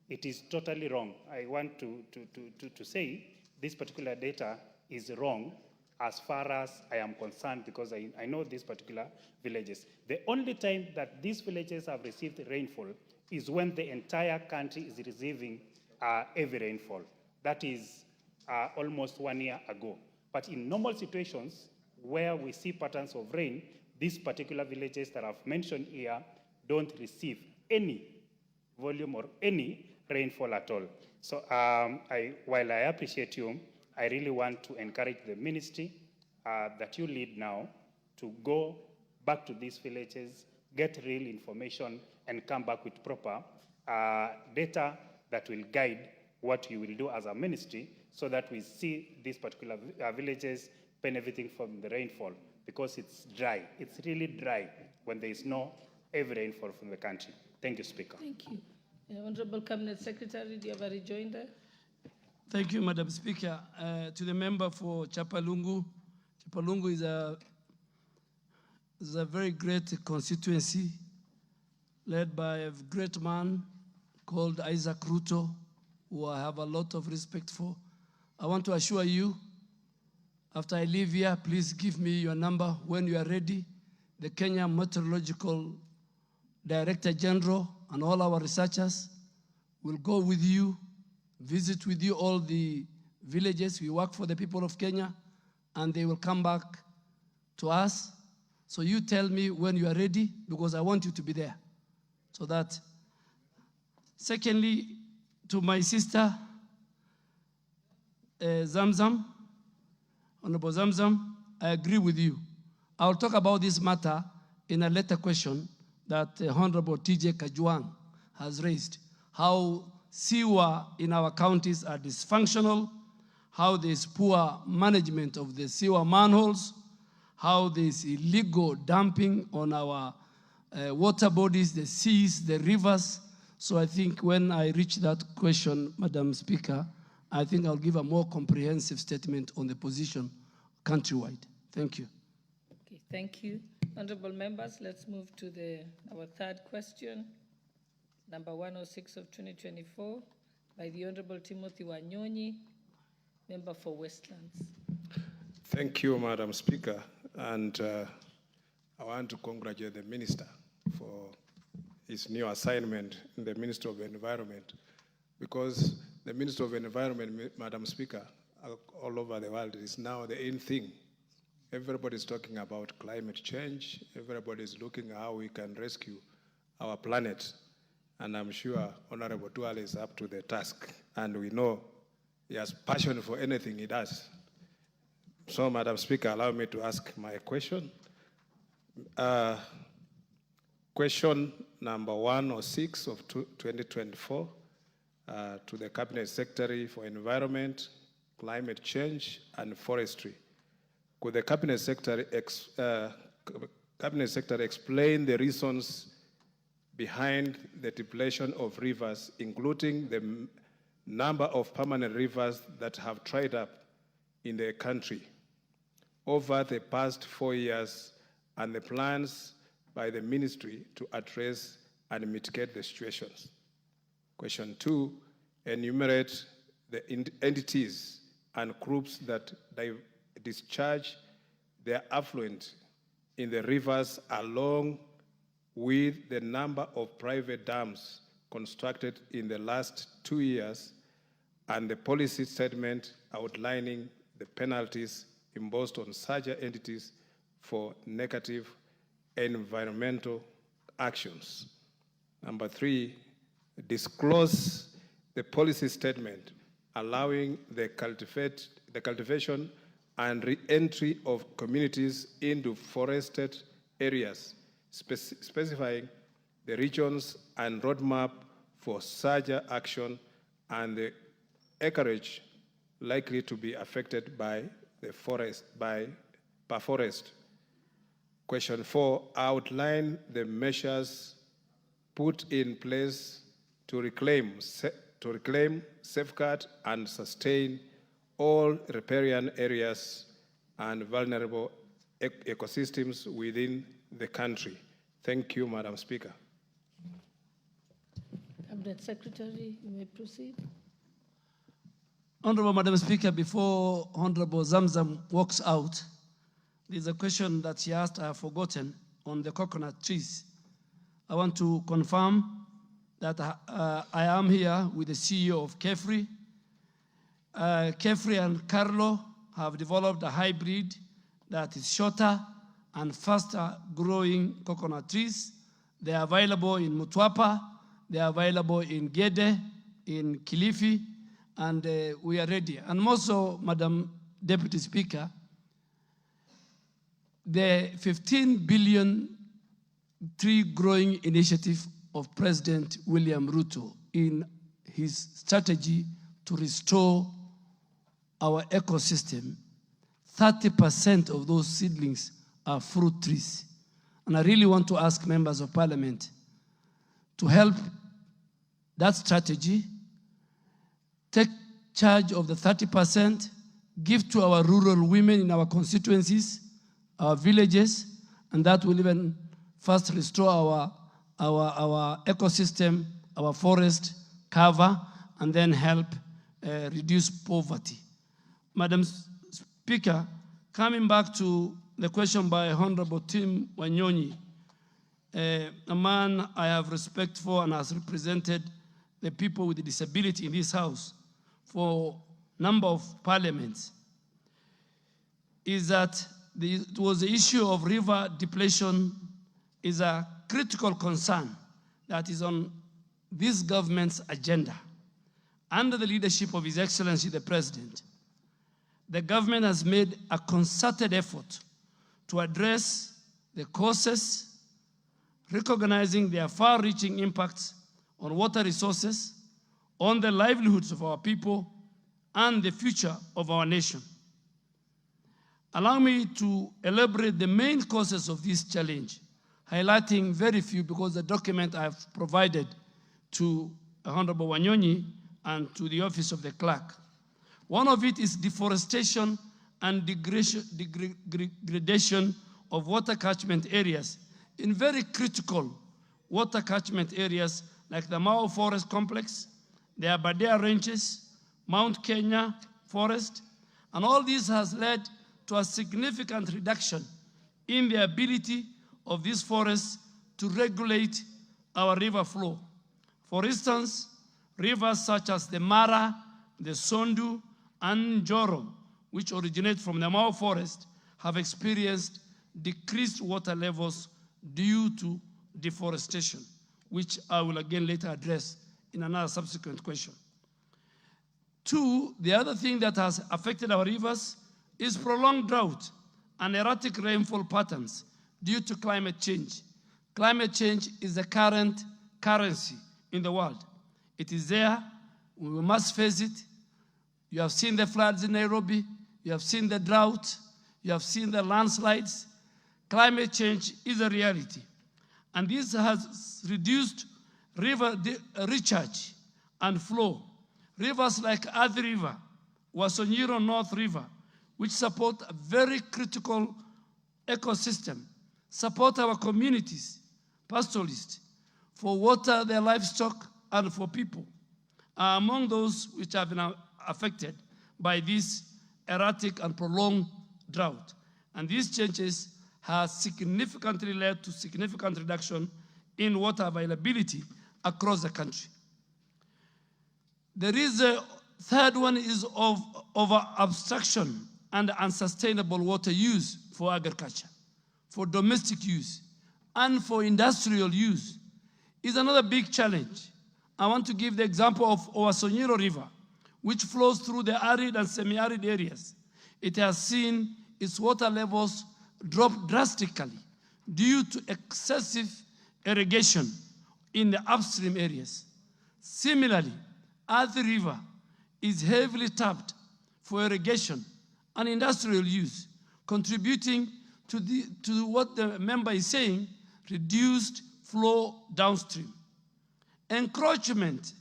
it is totally wrong. I want to say this particular data is wrong as far as I am concerned, because I know these particular villages. The only time that these villages have received rainfall is when the entire country is receiving heavy rainfall. That is almost 1 year ago. But in normal situations where we see patterns of rain, these particular villages that I've mentioned here don't receive any volume or any rainfall at all. So while I appreciate you, I really want to encourage the ministry that you lead now to go back to these villages, get real information, and come back with proper data that will guide what you will do as a ministry, so that we see these particular villages benefiting from the rainfall, because it's dry. It's really dry when there is no heavy rainfall from the country. Thank you, Speaker. Thank you. Honorable Cabinet Secretary, do you have a rejoinder? Thank you, Madam Speaker. To the member for Chapalungu, Chapalungu is a very great constituency led by a great man called Isaac Ruto, who I have a lot of respect for. I want to assure you, after I leave here, please give me your number when you are ready. The Kenya Meteorological Director General and all our researchers will go with you, visit with you all the villages. We work for the people of Kenya, and they will come back to us. So you tell me when you are ready, because I want you to be there. So that. Secondly, to my sister, Zamzam, Honorable Zamzam, I agree with you. I'll talk about this matter in a later question that Honorable TJ Kajwang has raised. How sewer in our counties are dysfunctional, how there's poor management of the sewer manholes, how there's illegal dumping on our water bodies, the seas, the rivers. So I think when I reach that question, Madam Speaker, I think I'll give a more comprehensive statement on the position countrywide. Thank you. Okay, thank you. Honorable members, let's move to our third question, number 106 of 2024, by the Honorable Timothy Wanyonyi, member for Westlands. Thank you, Madam Speaker. And I want to congratulate the Minister for his new assignment in the Ministry of Environment, because the Ministry of Environment, Madam Speaker, all over the world is now the in thing. Everybody is talking about climate change. Everybody is looking at how we can rescue our planet. And I'm sure Honorable Duale is up to the task. And we know he has passion for anything he does. So, Madam Speaker, allow me to ask my question. Question number 106 of 2024 to the Cabinet Secretary for Environment, Climate Change, and Forestry. Could the Cabinet Secretary explain the reasons behind the depletion of rivers, including the number of permanent rivers that have dried up in the country over the past 4 years, and the plans by the ministry to address and mitigate the situations? Question 2, enumerate the entities and groups that discharge their affluent in the rivers, along with the number of private dams constructed in the last 2 years, and the policy statement outlining the penalties imposed on such entities for negative environmental actions. Number 3, disclose the policy statement allowing the cultivation and re-entry of communities into forested areas, specifying the regions and roadmap for such action and the acreage likely to be affected by the forest, per forest. Question 4, outline the measures put in place to reclaim, safeguard, and sustain all riparian areas and vulnerable ecosystems within the country. Thank you, Madam Speaker. Cabinet Secretary, you may proceed. Honorable Madam Speaker, before Honorable Zamzam walks out, there's a question that she asked, I have forgotten, on the coconut trees. I want to confirm that I am here with the CEO of KEFRI. KEFRI and Carlo have developed a hybrid that is shorter and faster growing coconut trees. They are available in Mutwapa, they are available in Gede, in Kilifi, and we are ready. And also, Madam Deputy Speaker, the 15 billion tree growing initiative of President William Ruto in his strategy to restore our ecosystem, 30% of those seedlings are fruit trees. And I really want to ask members of parliament to help that strategy, take charge of the 30%, give to our rural women in our constituencies, our villages, and that will even first restore our ecosystem, our forest cover, and then help reduce poverty. Madam Speaker, coming back to the question by Honorable Tim Wanyonyi, a man I have respect for and has represented the people with disability in this House for a number of parliaments, is that it was the issue of river depletion is a critical concern that is on this government's agenda. Under the leadership of His Excellency the President, the government has made a concerted effort to address the causes, recognizing their far-reaching impacts on water resources, on the livelihoods of our people, and the future of our nation. Allow me to elaborate the main causes of this challenge, highlighting very few because the document I have provided to Honorable Wanyonyi and to the Office of the Clerk. One of it is deforestation and degradation of water catchment areas in very critical water catchment areas like the Mao Forest Complex, the Aberdare Ranges, Mount Kenya Forest, and all this has led to a significant reduction in the ability of these forests to regulate our river flow. For instance, rivers such as the Mara, the Sondu, and Njoro, which originate from the Mao Forest, have experienced decreased water levels due to deforestation, which I will again later address in another subsequent question. Two, the other thing that has affected our rivers is prolonged drought and erratic rainfall patterns due to climate change. Climate change is the current currency in the world. It is there, we must face it. You have seen the floods in Nairobi, you have seen the drought, you have seen the landslides. Climate change is a reality. And this has reduced river recharge and flow. Rivers like Athi River, Wasonyiro North River, which support a very critical ecosystem, support our communities, pastoralists, for water, their livestock, and for people, are among those which have been affected by this erratic and prolonged drought. And these changes have significantly led to significant reduction in water availability across the country. There is a third one is of over-abstraction and unsustainable water use for agriculture, for domestic use, and for industrial use is another big challenge. I want to give the example of Wasonyiro River, which flows through the arid and semi-arid areas. It has seen its water levels drop drastically due to excessive irrigation in the upstream areas. Similarly, Athi River is heavily tapped for irrigation and industrial use, contributing to what the member is saying, reduced flow downstream. Encroachment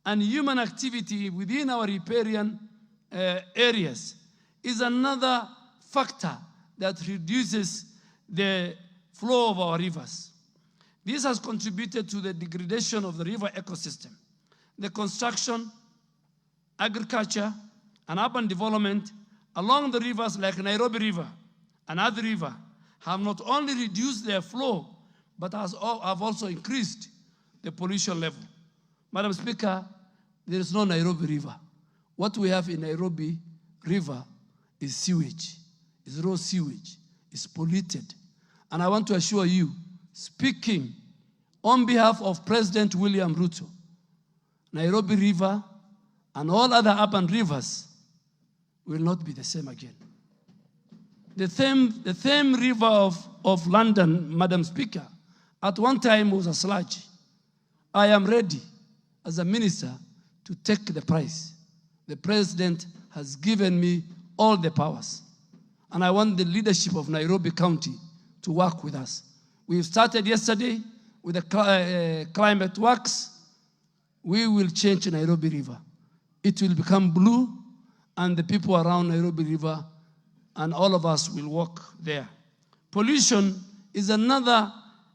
and human activity within our riparian areas is another factor that reduces the flow of our rivers. This has contributed to the degradation of the river ecosystem. The construction, agriculture, and urban development along the rivers like Nairobi River and Athi River have not only reduced their flow, but have also increased the pollution level. Madam Speaker, there is no Nairobi River. What we have in Nairobi River is sewage, is raw sewage, is polluted. And I want to assure you, speaking on behalf of President William Ruto, Nairobi River and all other urban rivers will not be the same again. The Thames River of London, Madam Speaker, at one time was a sludge. I am ready as a minister to take the prize. The president has given me all the powers. And I want the leadership of Nairobi County to work with us. We've started yesterday with the climate works. We will change Nairobi River. It will become blue, and the people around Nairobi River and all of us will walk there. Pollution is another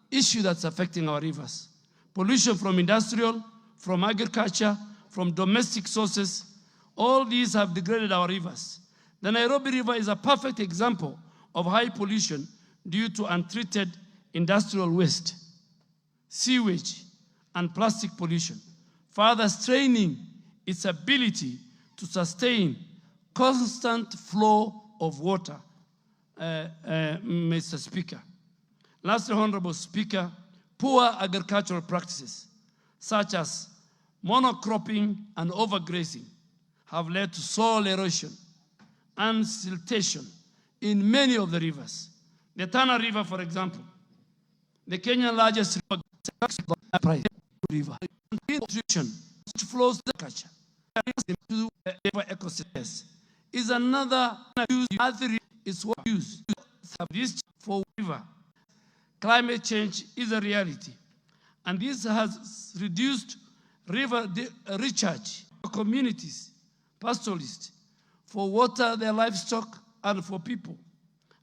issue that's affecting our rivers. Pollution from industrial, from agriculture, from domestic sources, all these have degraded our rivers. The Nairobi River is a perfect example of high pollution due to untreated industrial waste, sewage, and plastic pollution, further straining its ability to sustain constant flow of water, Mr. Speaker. Lastly, Honorable Speaker, poor agricultural practices, such as monocropping and overgrazing, have led to soil erosion and siltation in many of the rivers. The Tana River, for example, the Kenyan largest river, river, which flows the agriculture. to ecosystems is another use. Other is what use this for river. Climate change is a reality, and this has reduced river recharge for communities, pastoralists, for water, their livestock, and for people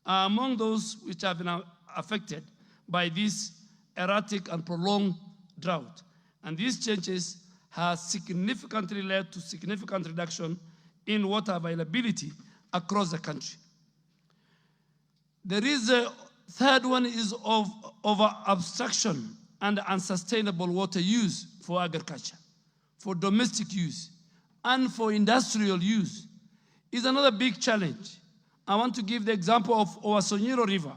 are among those which have been affected by this erratic and prolonged drought. And these changes have significantly led to significant reduction in water availability across the country. There is a third one is of over-abstraction and unsustainable water use for agriculture, for domestic use, and for industrial use is another big challenge. I want to give the example of Owasonyiro River,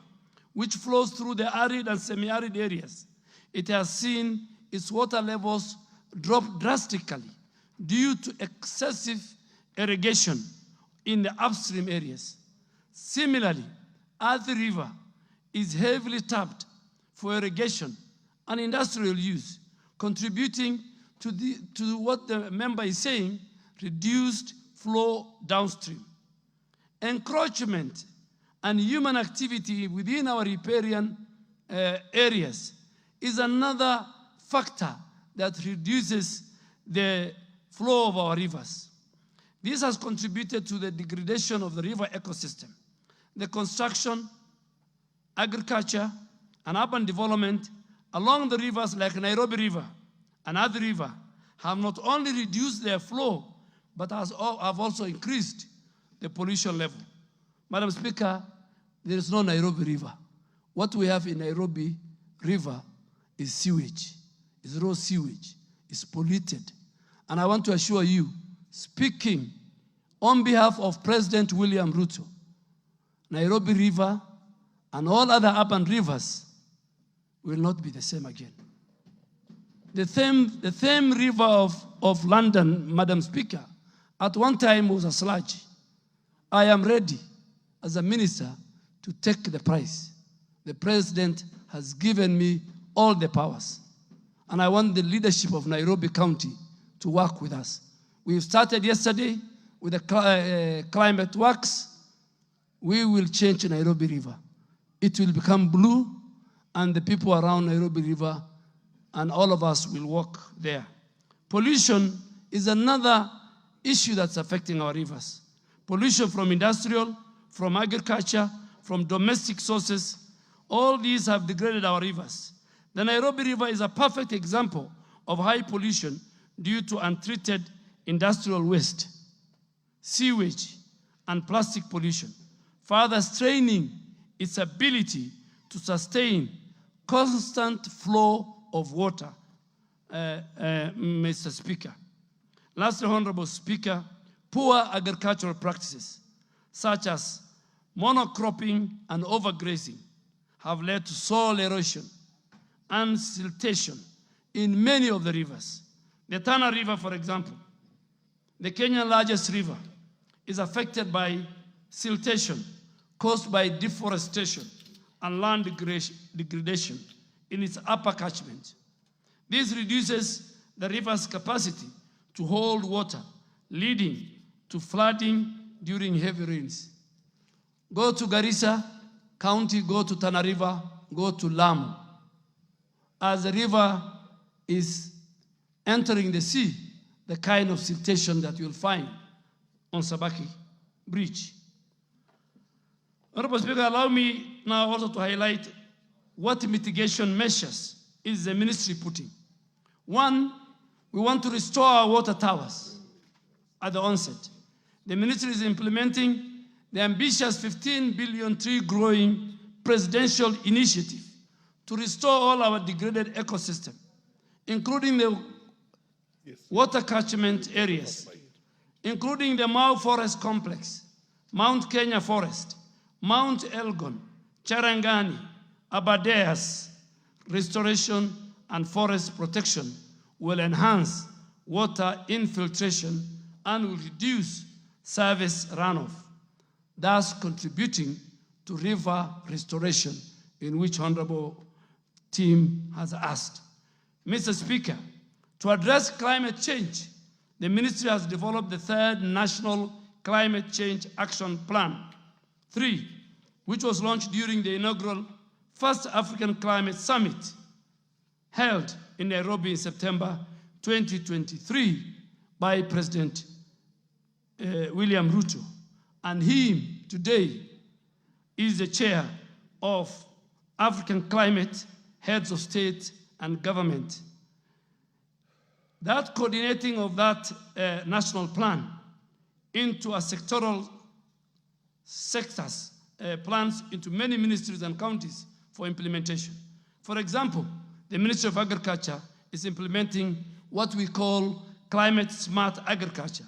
which flows through the arid and semi-arid areas. It has seen its water levels drop drastically due to excessive irrigation in the upstream areas. Similarly, Athi River is heavily tapped for irrigation and industrial use, contributing to what the member is saying, reduced flow downstream. Encroachment and human activity within our riparian areas is another factor that reduces the flow of our rivers. This has contributed to the degradation of the river ecosystem. The construction, agriculture, and urban development along the rivers like Nairobi River and Athi River have not only reduced their flow, but have also increased the pollution level. Madam Speaker, there is no Nairobi River. What we have in Nairobi River is sewage, is raw sewage, is polluted. And I want to assure you, speaking on behalf of President William Ruto, Nairobi River and all other urban rivers will not be the same again. The same river of London, Madam Speaker, at one time was a sludge. I am ready as a minister to take the price. The president has given me all the powers. And I want the leadership of Nairobi County to work with us. We've started yesterday with the climate works. We will change Nairobi River. It will become blue, and the people around Nairobi River and all of us will walk there. Pollution is another issue that's affecting our rivers. Pollution from industrial, from agriculture, from domestic sources, all these have degraded our rivers. The Nairobi River is a perfect example of high pollution due to untreated industrial waste, sewage, and plastic pollution, further straining its ability to sustain constant flow of water, Mr. Speaker. Lastly, Honorable Speaker, poor agricultural practices, such as monocropping and overgrazing, have led to soil erosion and siltation in many of the rivers. The Tana River, for example, the Kenyan largest river, is affected by siltation caused by deforestation and land degradation in its upper catchment. This reduces the river's capacity to hold water, leading to flooding during heavy rains. Go to Garissa County, go to Tana River, go to Lamu. As the river is entering the sea, the kind of siltation that you'll find on Sabaki Bridge. Honorable Speaker, allow me now also to highlight what mitigation measures is the ministry putting. One, we want to restore our water towers at the onset. The ministry is implementing the ambitious 15 billion tree growing presidential initiative to restore all our degraded ecosystem, including the water catchment areas, including the Mau Forest Complex, Mount Kenya Forest, Mount Elgon, Charangani, Aberdares. Restoration and forest protection will enhance water infiltration and will reduce service runoff, thus contributing to river restoration, in which Honorable team has asked. Mr. Speaker, to address climate change the ministry has developed the third National Climate Change Action Plan, 3, which was launched during the inaugural First African Climate Summit held in Nairobi in September 2023 by President William Ruto. And he today is the chair of African Climate Heads of State and Government. That coordinating of that national plan into a sectoral sectors, plans into many ministries and counties for implementation. For example, the Ministry of Agriculture is implementing what we call climate smart agriculture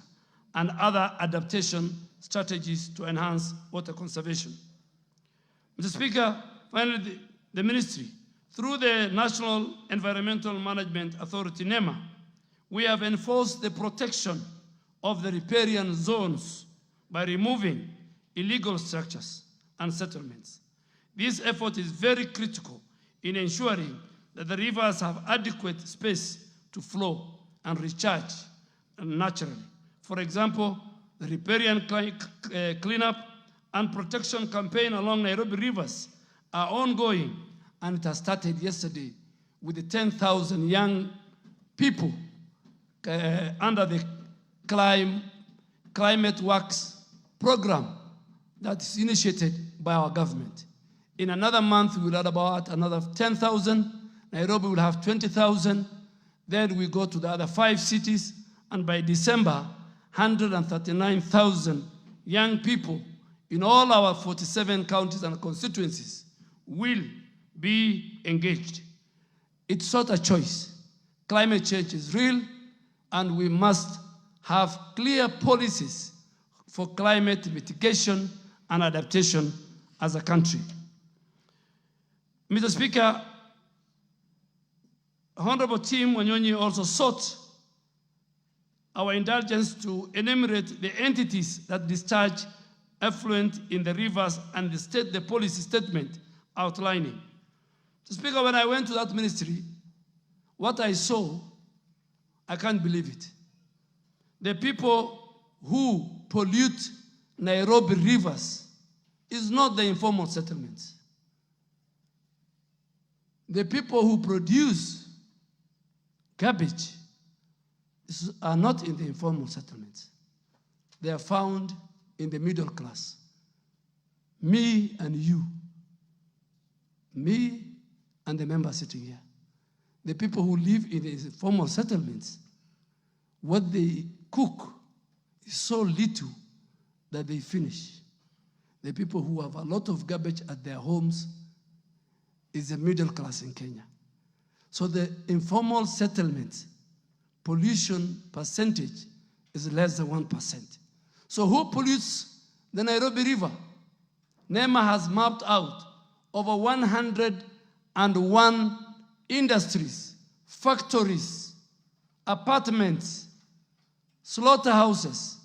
and other adaptation strategies to enhance water conservation. Mr. Speaker, finally, the ministry, through the National Environmental Management Authority, NEMA, we have enforced the protection of the riparian zones by removing illegal structures and settlements. This effort is very critical in ensuring that the rivers have adequate space to flow and recharge naturally. For example, the riparian cleanup and protection campaign along Nairobi rivers are ongoing, and it has started yesterday with the 10,000 young people under the Climate Works program that is initiated by our government. In another month, we'll add about another 10,000. Nairobi will have 20,000. Then we go to the other 5 cities, and by December, 139,000 young people in all our 47 counties and constituencies will be engaged. It's not a choice. Climate change is real, and we must have clear policies for climate mitigation and adaptation as a country. Mr. Speaker, Honorable Tim Wanyonyi also sought our indulgence to enumerate the entities that discharge effluent in the rivers and the policy statement outlining. Mr. Speaker, when I went to that ministry, what I saw, I can't believe it. The people who pollute Nairobi rivers is not the informal settlements. The people who produce garbage are not in the informal settlements. They are found in the middle class. Me and you. Me and the member sitting here. The people who live in the informal settlements, what they cook is so little that they finish. The people who have a lot of garbage at their homes is the middle class in Kenya. So the informal settlements, pollution percentage is less than 1%. So who pollutes the Nairobi River? NEMA has mapped out over 101 industries, factories, apartments, slaughterhouses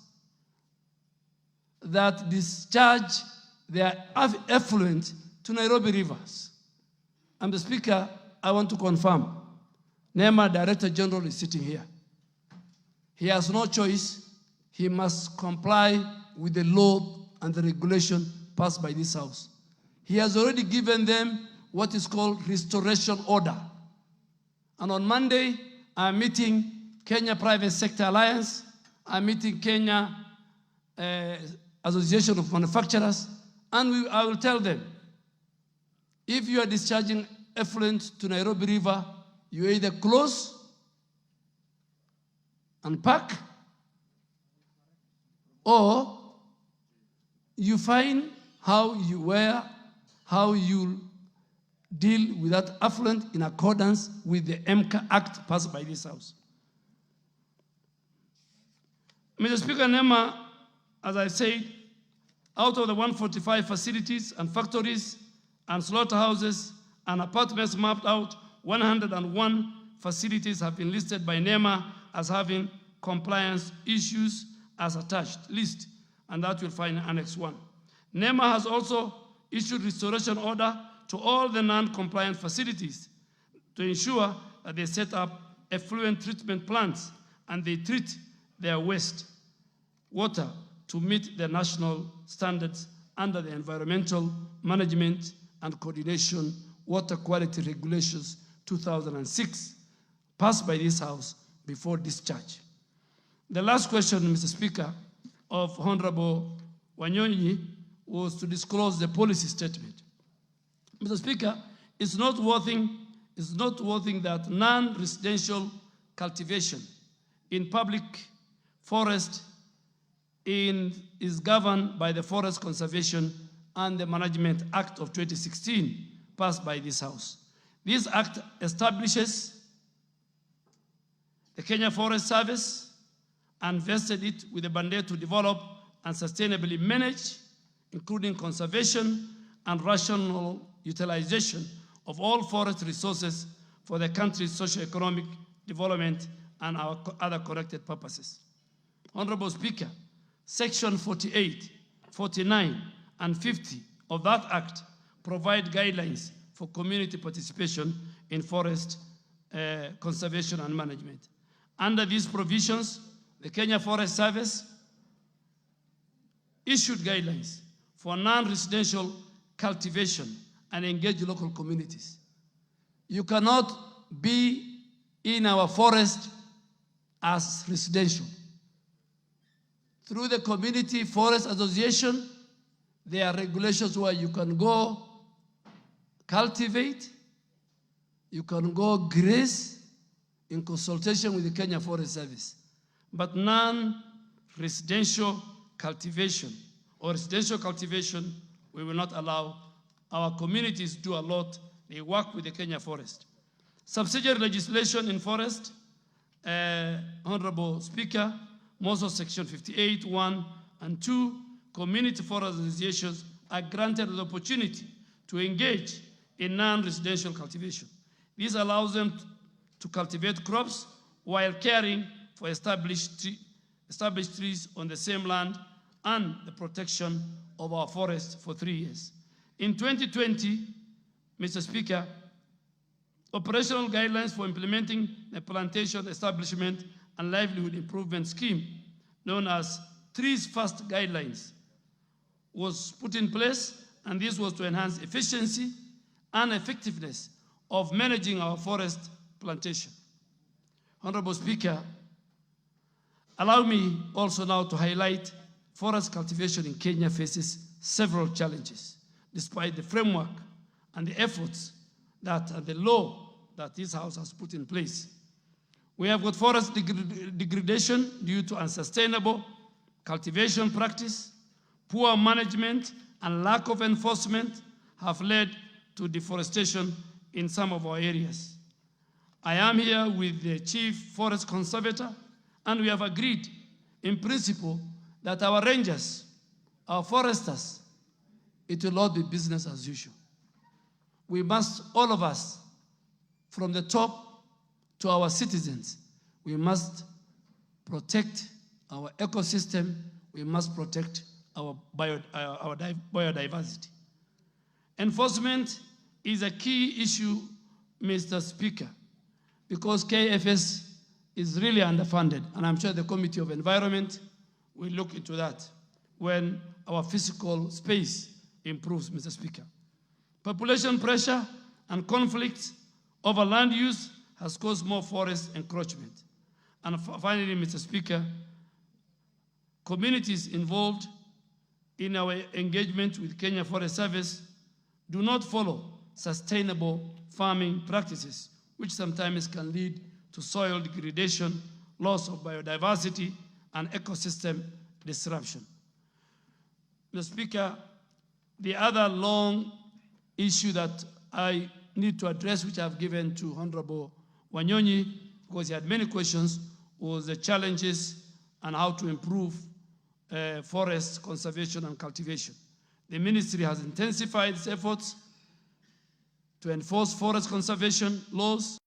that discharge their effluent to Nairobi rivers. And the Speaker, I want to confirm, NEMA Director General is sitting here. He has no choice. He must comply with the law and the regulation passed by this House. He has already given them what is called restoration order. And on Monday, I'm meeting Kenya Private Sector Alliance. I'm meeting Kenya Association of Manufacturers. And I will tell them, if you are discharging effluent to Nairobi River, you either close and pack, or you find how you deal with that effluent in accordance with the MCA Act passed by this House. Mr. Speaker, NEMA, as I said, out of the 145 facilities and factories and slaughterhouses and apartments mapped out, 101 facilities have been listed by NEMA as having compliance issues as attached list, and that you'll find in Annex 1. NEMA has also issued restoration order to all the non-compliant facilities to ensure that they set up effluent treatment plants and they treat their waste water to meet the national standards under the Environmental Management and Coordination Water Quality Regulations 2006, passed by this House before discharge. The last question, Mr. Speaker, of Honorable Wanyonyi was to disclose the policy statement. Mr. Speaker, it's noteworthy that non-residential cultivation in public forest is governed by the Forest Conservation and the Management Act of 2016, passed by this House. This act establishes the Kenya Forest Service and vested it with a mandate to develop and sustainably manage, including conservation and rational utilization of all forest resources for the country's socio-economic development and our other connected purposes. Honorable Speaker, Section 48, 49, and 50 of that Act provide guidelines for community participation in forest conservation and management. Under these provisions, the Kenya Forest Service issued guidelines for non-residential cultivation and engage local communities. You cannot be in our forest as residential. Through the Community Forest Association, there are regulations where you can go cultivate, you can go graze in consultation with the Kenya Forest Service. But non-residential cultivation or residential cultivation, we will not allow. Our communities do a lot. They work with the Kenya Forest. Subsidiary legislation in forest, Honorable Speaker, most of Section 58, 1 and 2, community forest associations are granted the opportunity to engage in non-residential cultivation. This allows them to cultivate crops while caring for established trees on the same land and the protection of our forests for 3 years. In 2020, Mr. Speaker, operational guidelines for implementing the Plantation Establishment and Livelihood Improvement Scheme, known as Trees First Guidelines, was put in place, and this was to enhance efficiency and effectiveness of managing our forest plantation. Honorable Speaker, allow me also now to highlight forest cultivation in Kenya faces several challenges, despite the framework and the efforts that the law that this House has put in place. We have got forest degradation due to unsustainable cultivation practice, poor management, and lack of enforcement have led to deforestation in some of our areas. I am here with the Chief Forest Conservator, and we have agreed in principle that our rangers, our foresters, it will not be business as usual. We must, all of us, from the top to our citizens, we must protect our ecosystem, we must protect our biodiversity. Enforcement is a key issue, Mr. Speaker, because KFS is really underfunded, and I'm sure the Committee of Environment will look into that when our physical space improves, Mr. Speaker. Population pressure and conflicts over land use has caused more forest encroachment. And finally, Mr. Speaker, communities involved in our engagement with Kenya Forest Service do not follow sustainable farming practices, which sometimes can lead to soil degradation, loss of biodiversity, and ecosystem disruption. Mr. Speaker, the other long issue that I need to address, which I've given to Honorable Wanyonyi, because he had many questions, was the challenges and how to improve forest conservation and cultivation. The ministry has intensified its efforts to enforce forest conservation laws,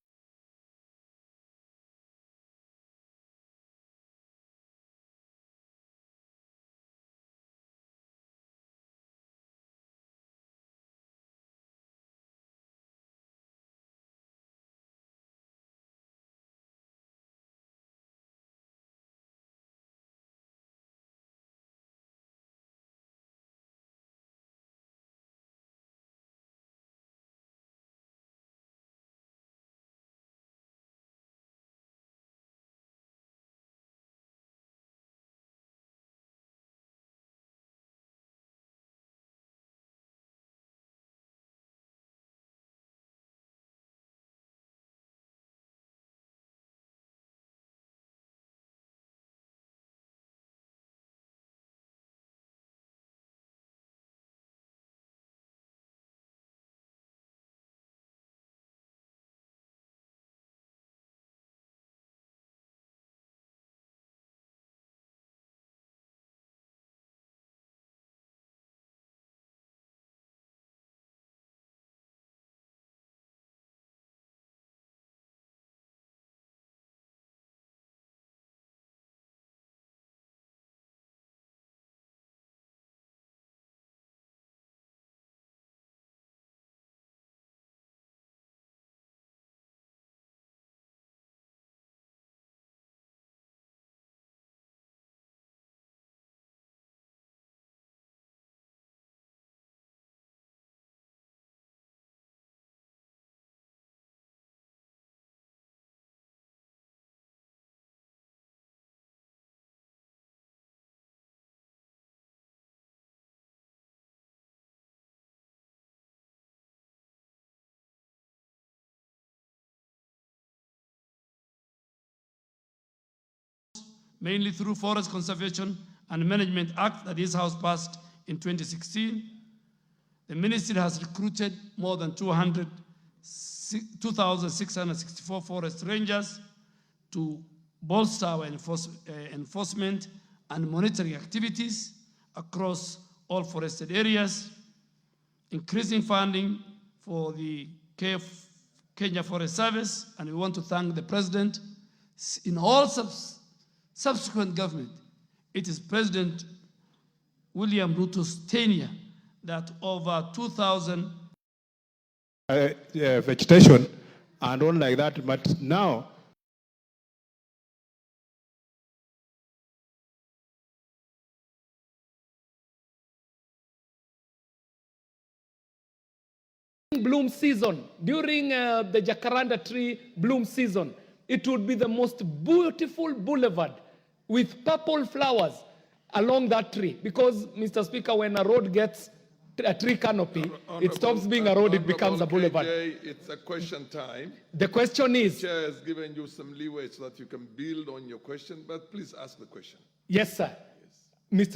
mainly through Forest Conservation and Management Act that this House passed in 2016. The ministry has recruited more than 2,664 forest rangers to bolster our enforcement and monitoring activities across all forested areas, increasing funding for the Kenya Forest Service, and we want to thank the President. In all subsequent government, it is President William Ruto's tenure that over 2,000 vegetation and all like that, but now bloom season, during the jacaranda tree bloom season, it would be the most beautiful boulevard with purple flowers along that tree. Because, Mr. Speaker, when a road gets a tree canopy, it stops being a road, it becomes a boulevard. KJ, it's a question time. The question is... The chair has given you some leeway so that you can build on your question, but please ask the question. Yes, sir. Yes. Mr.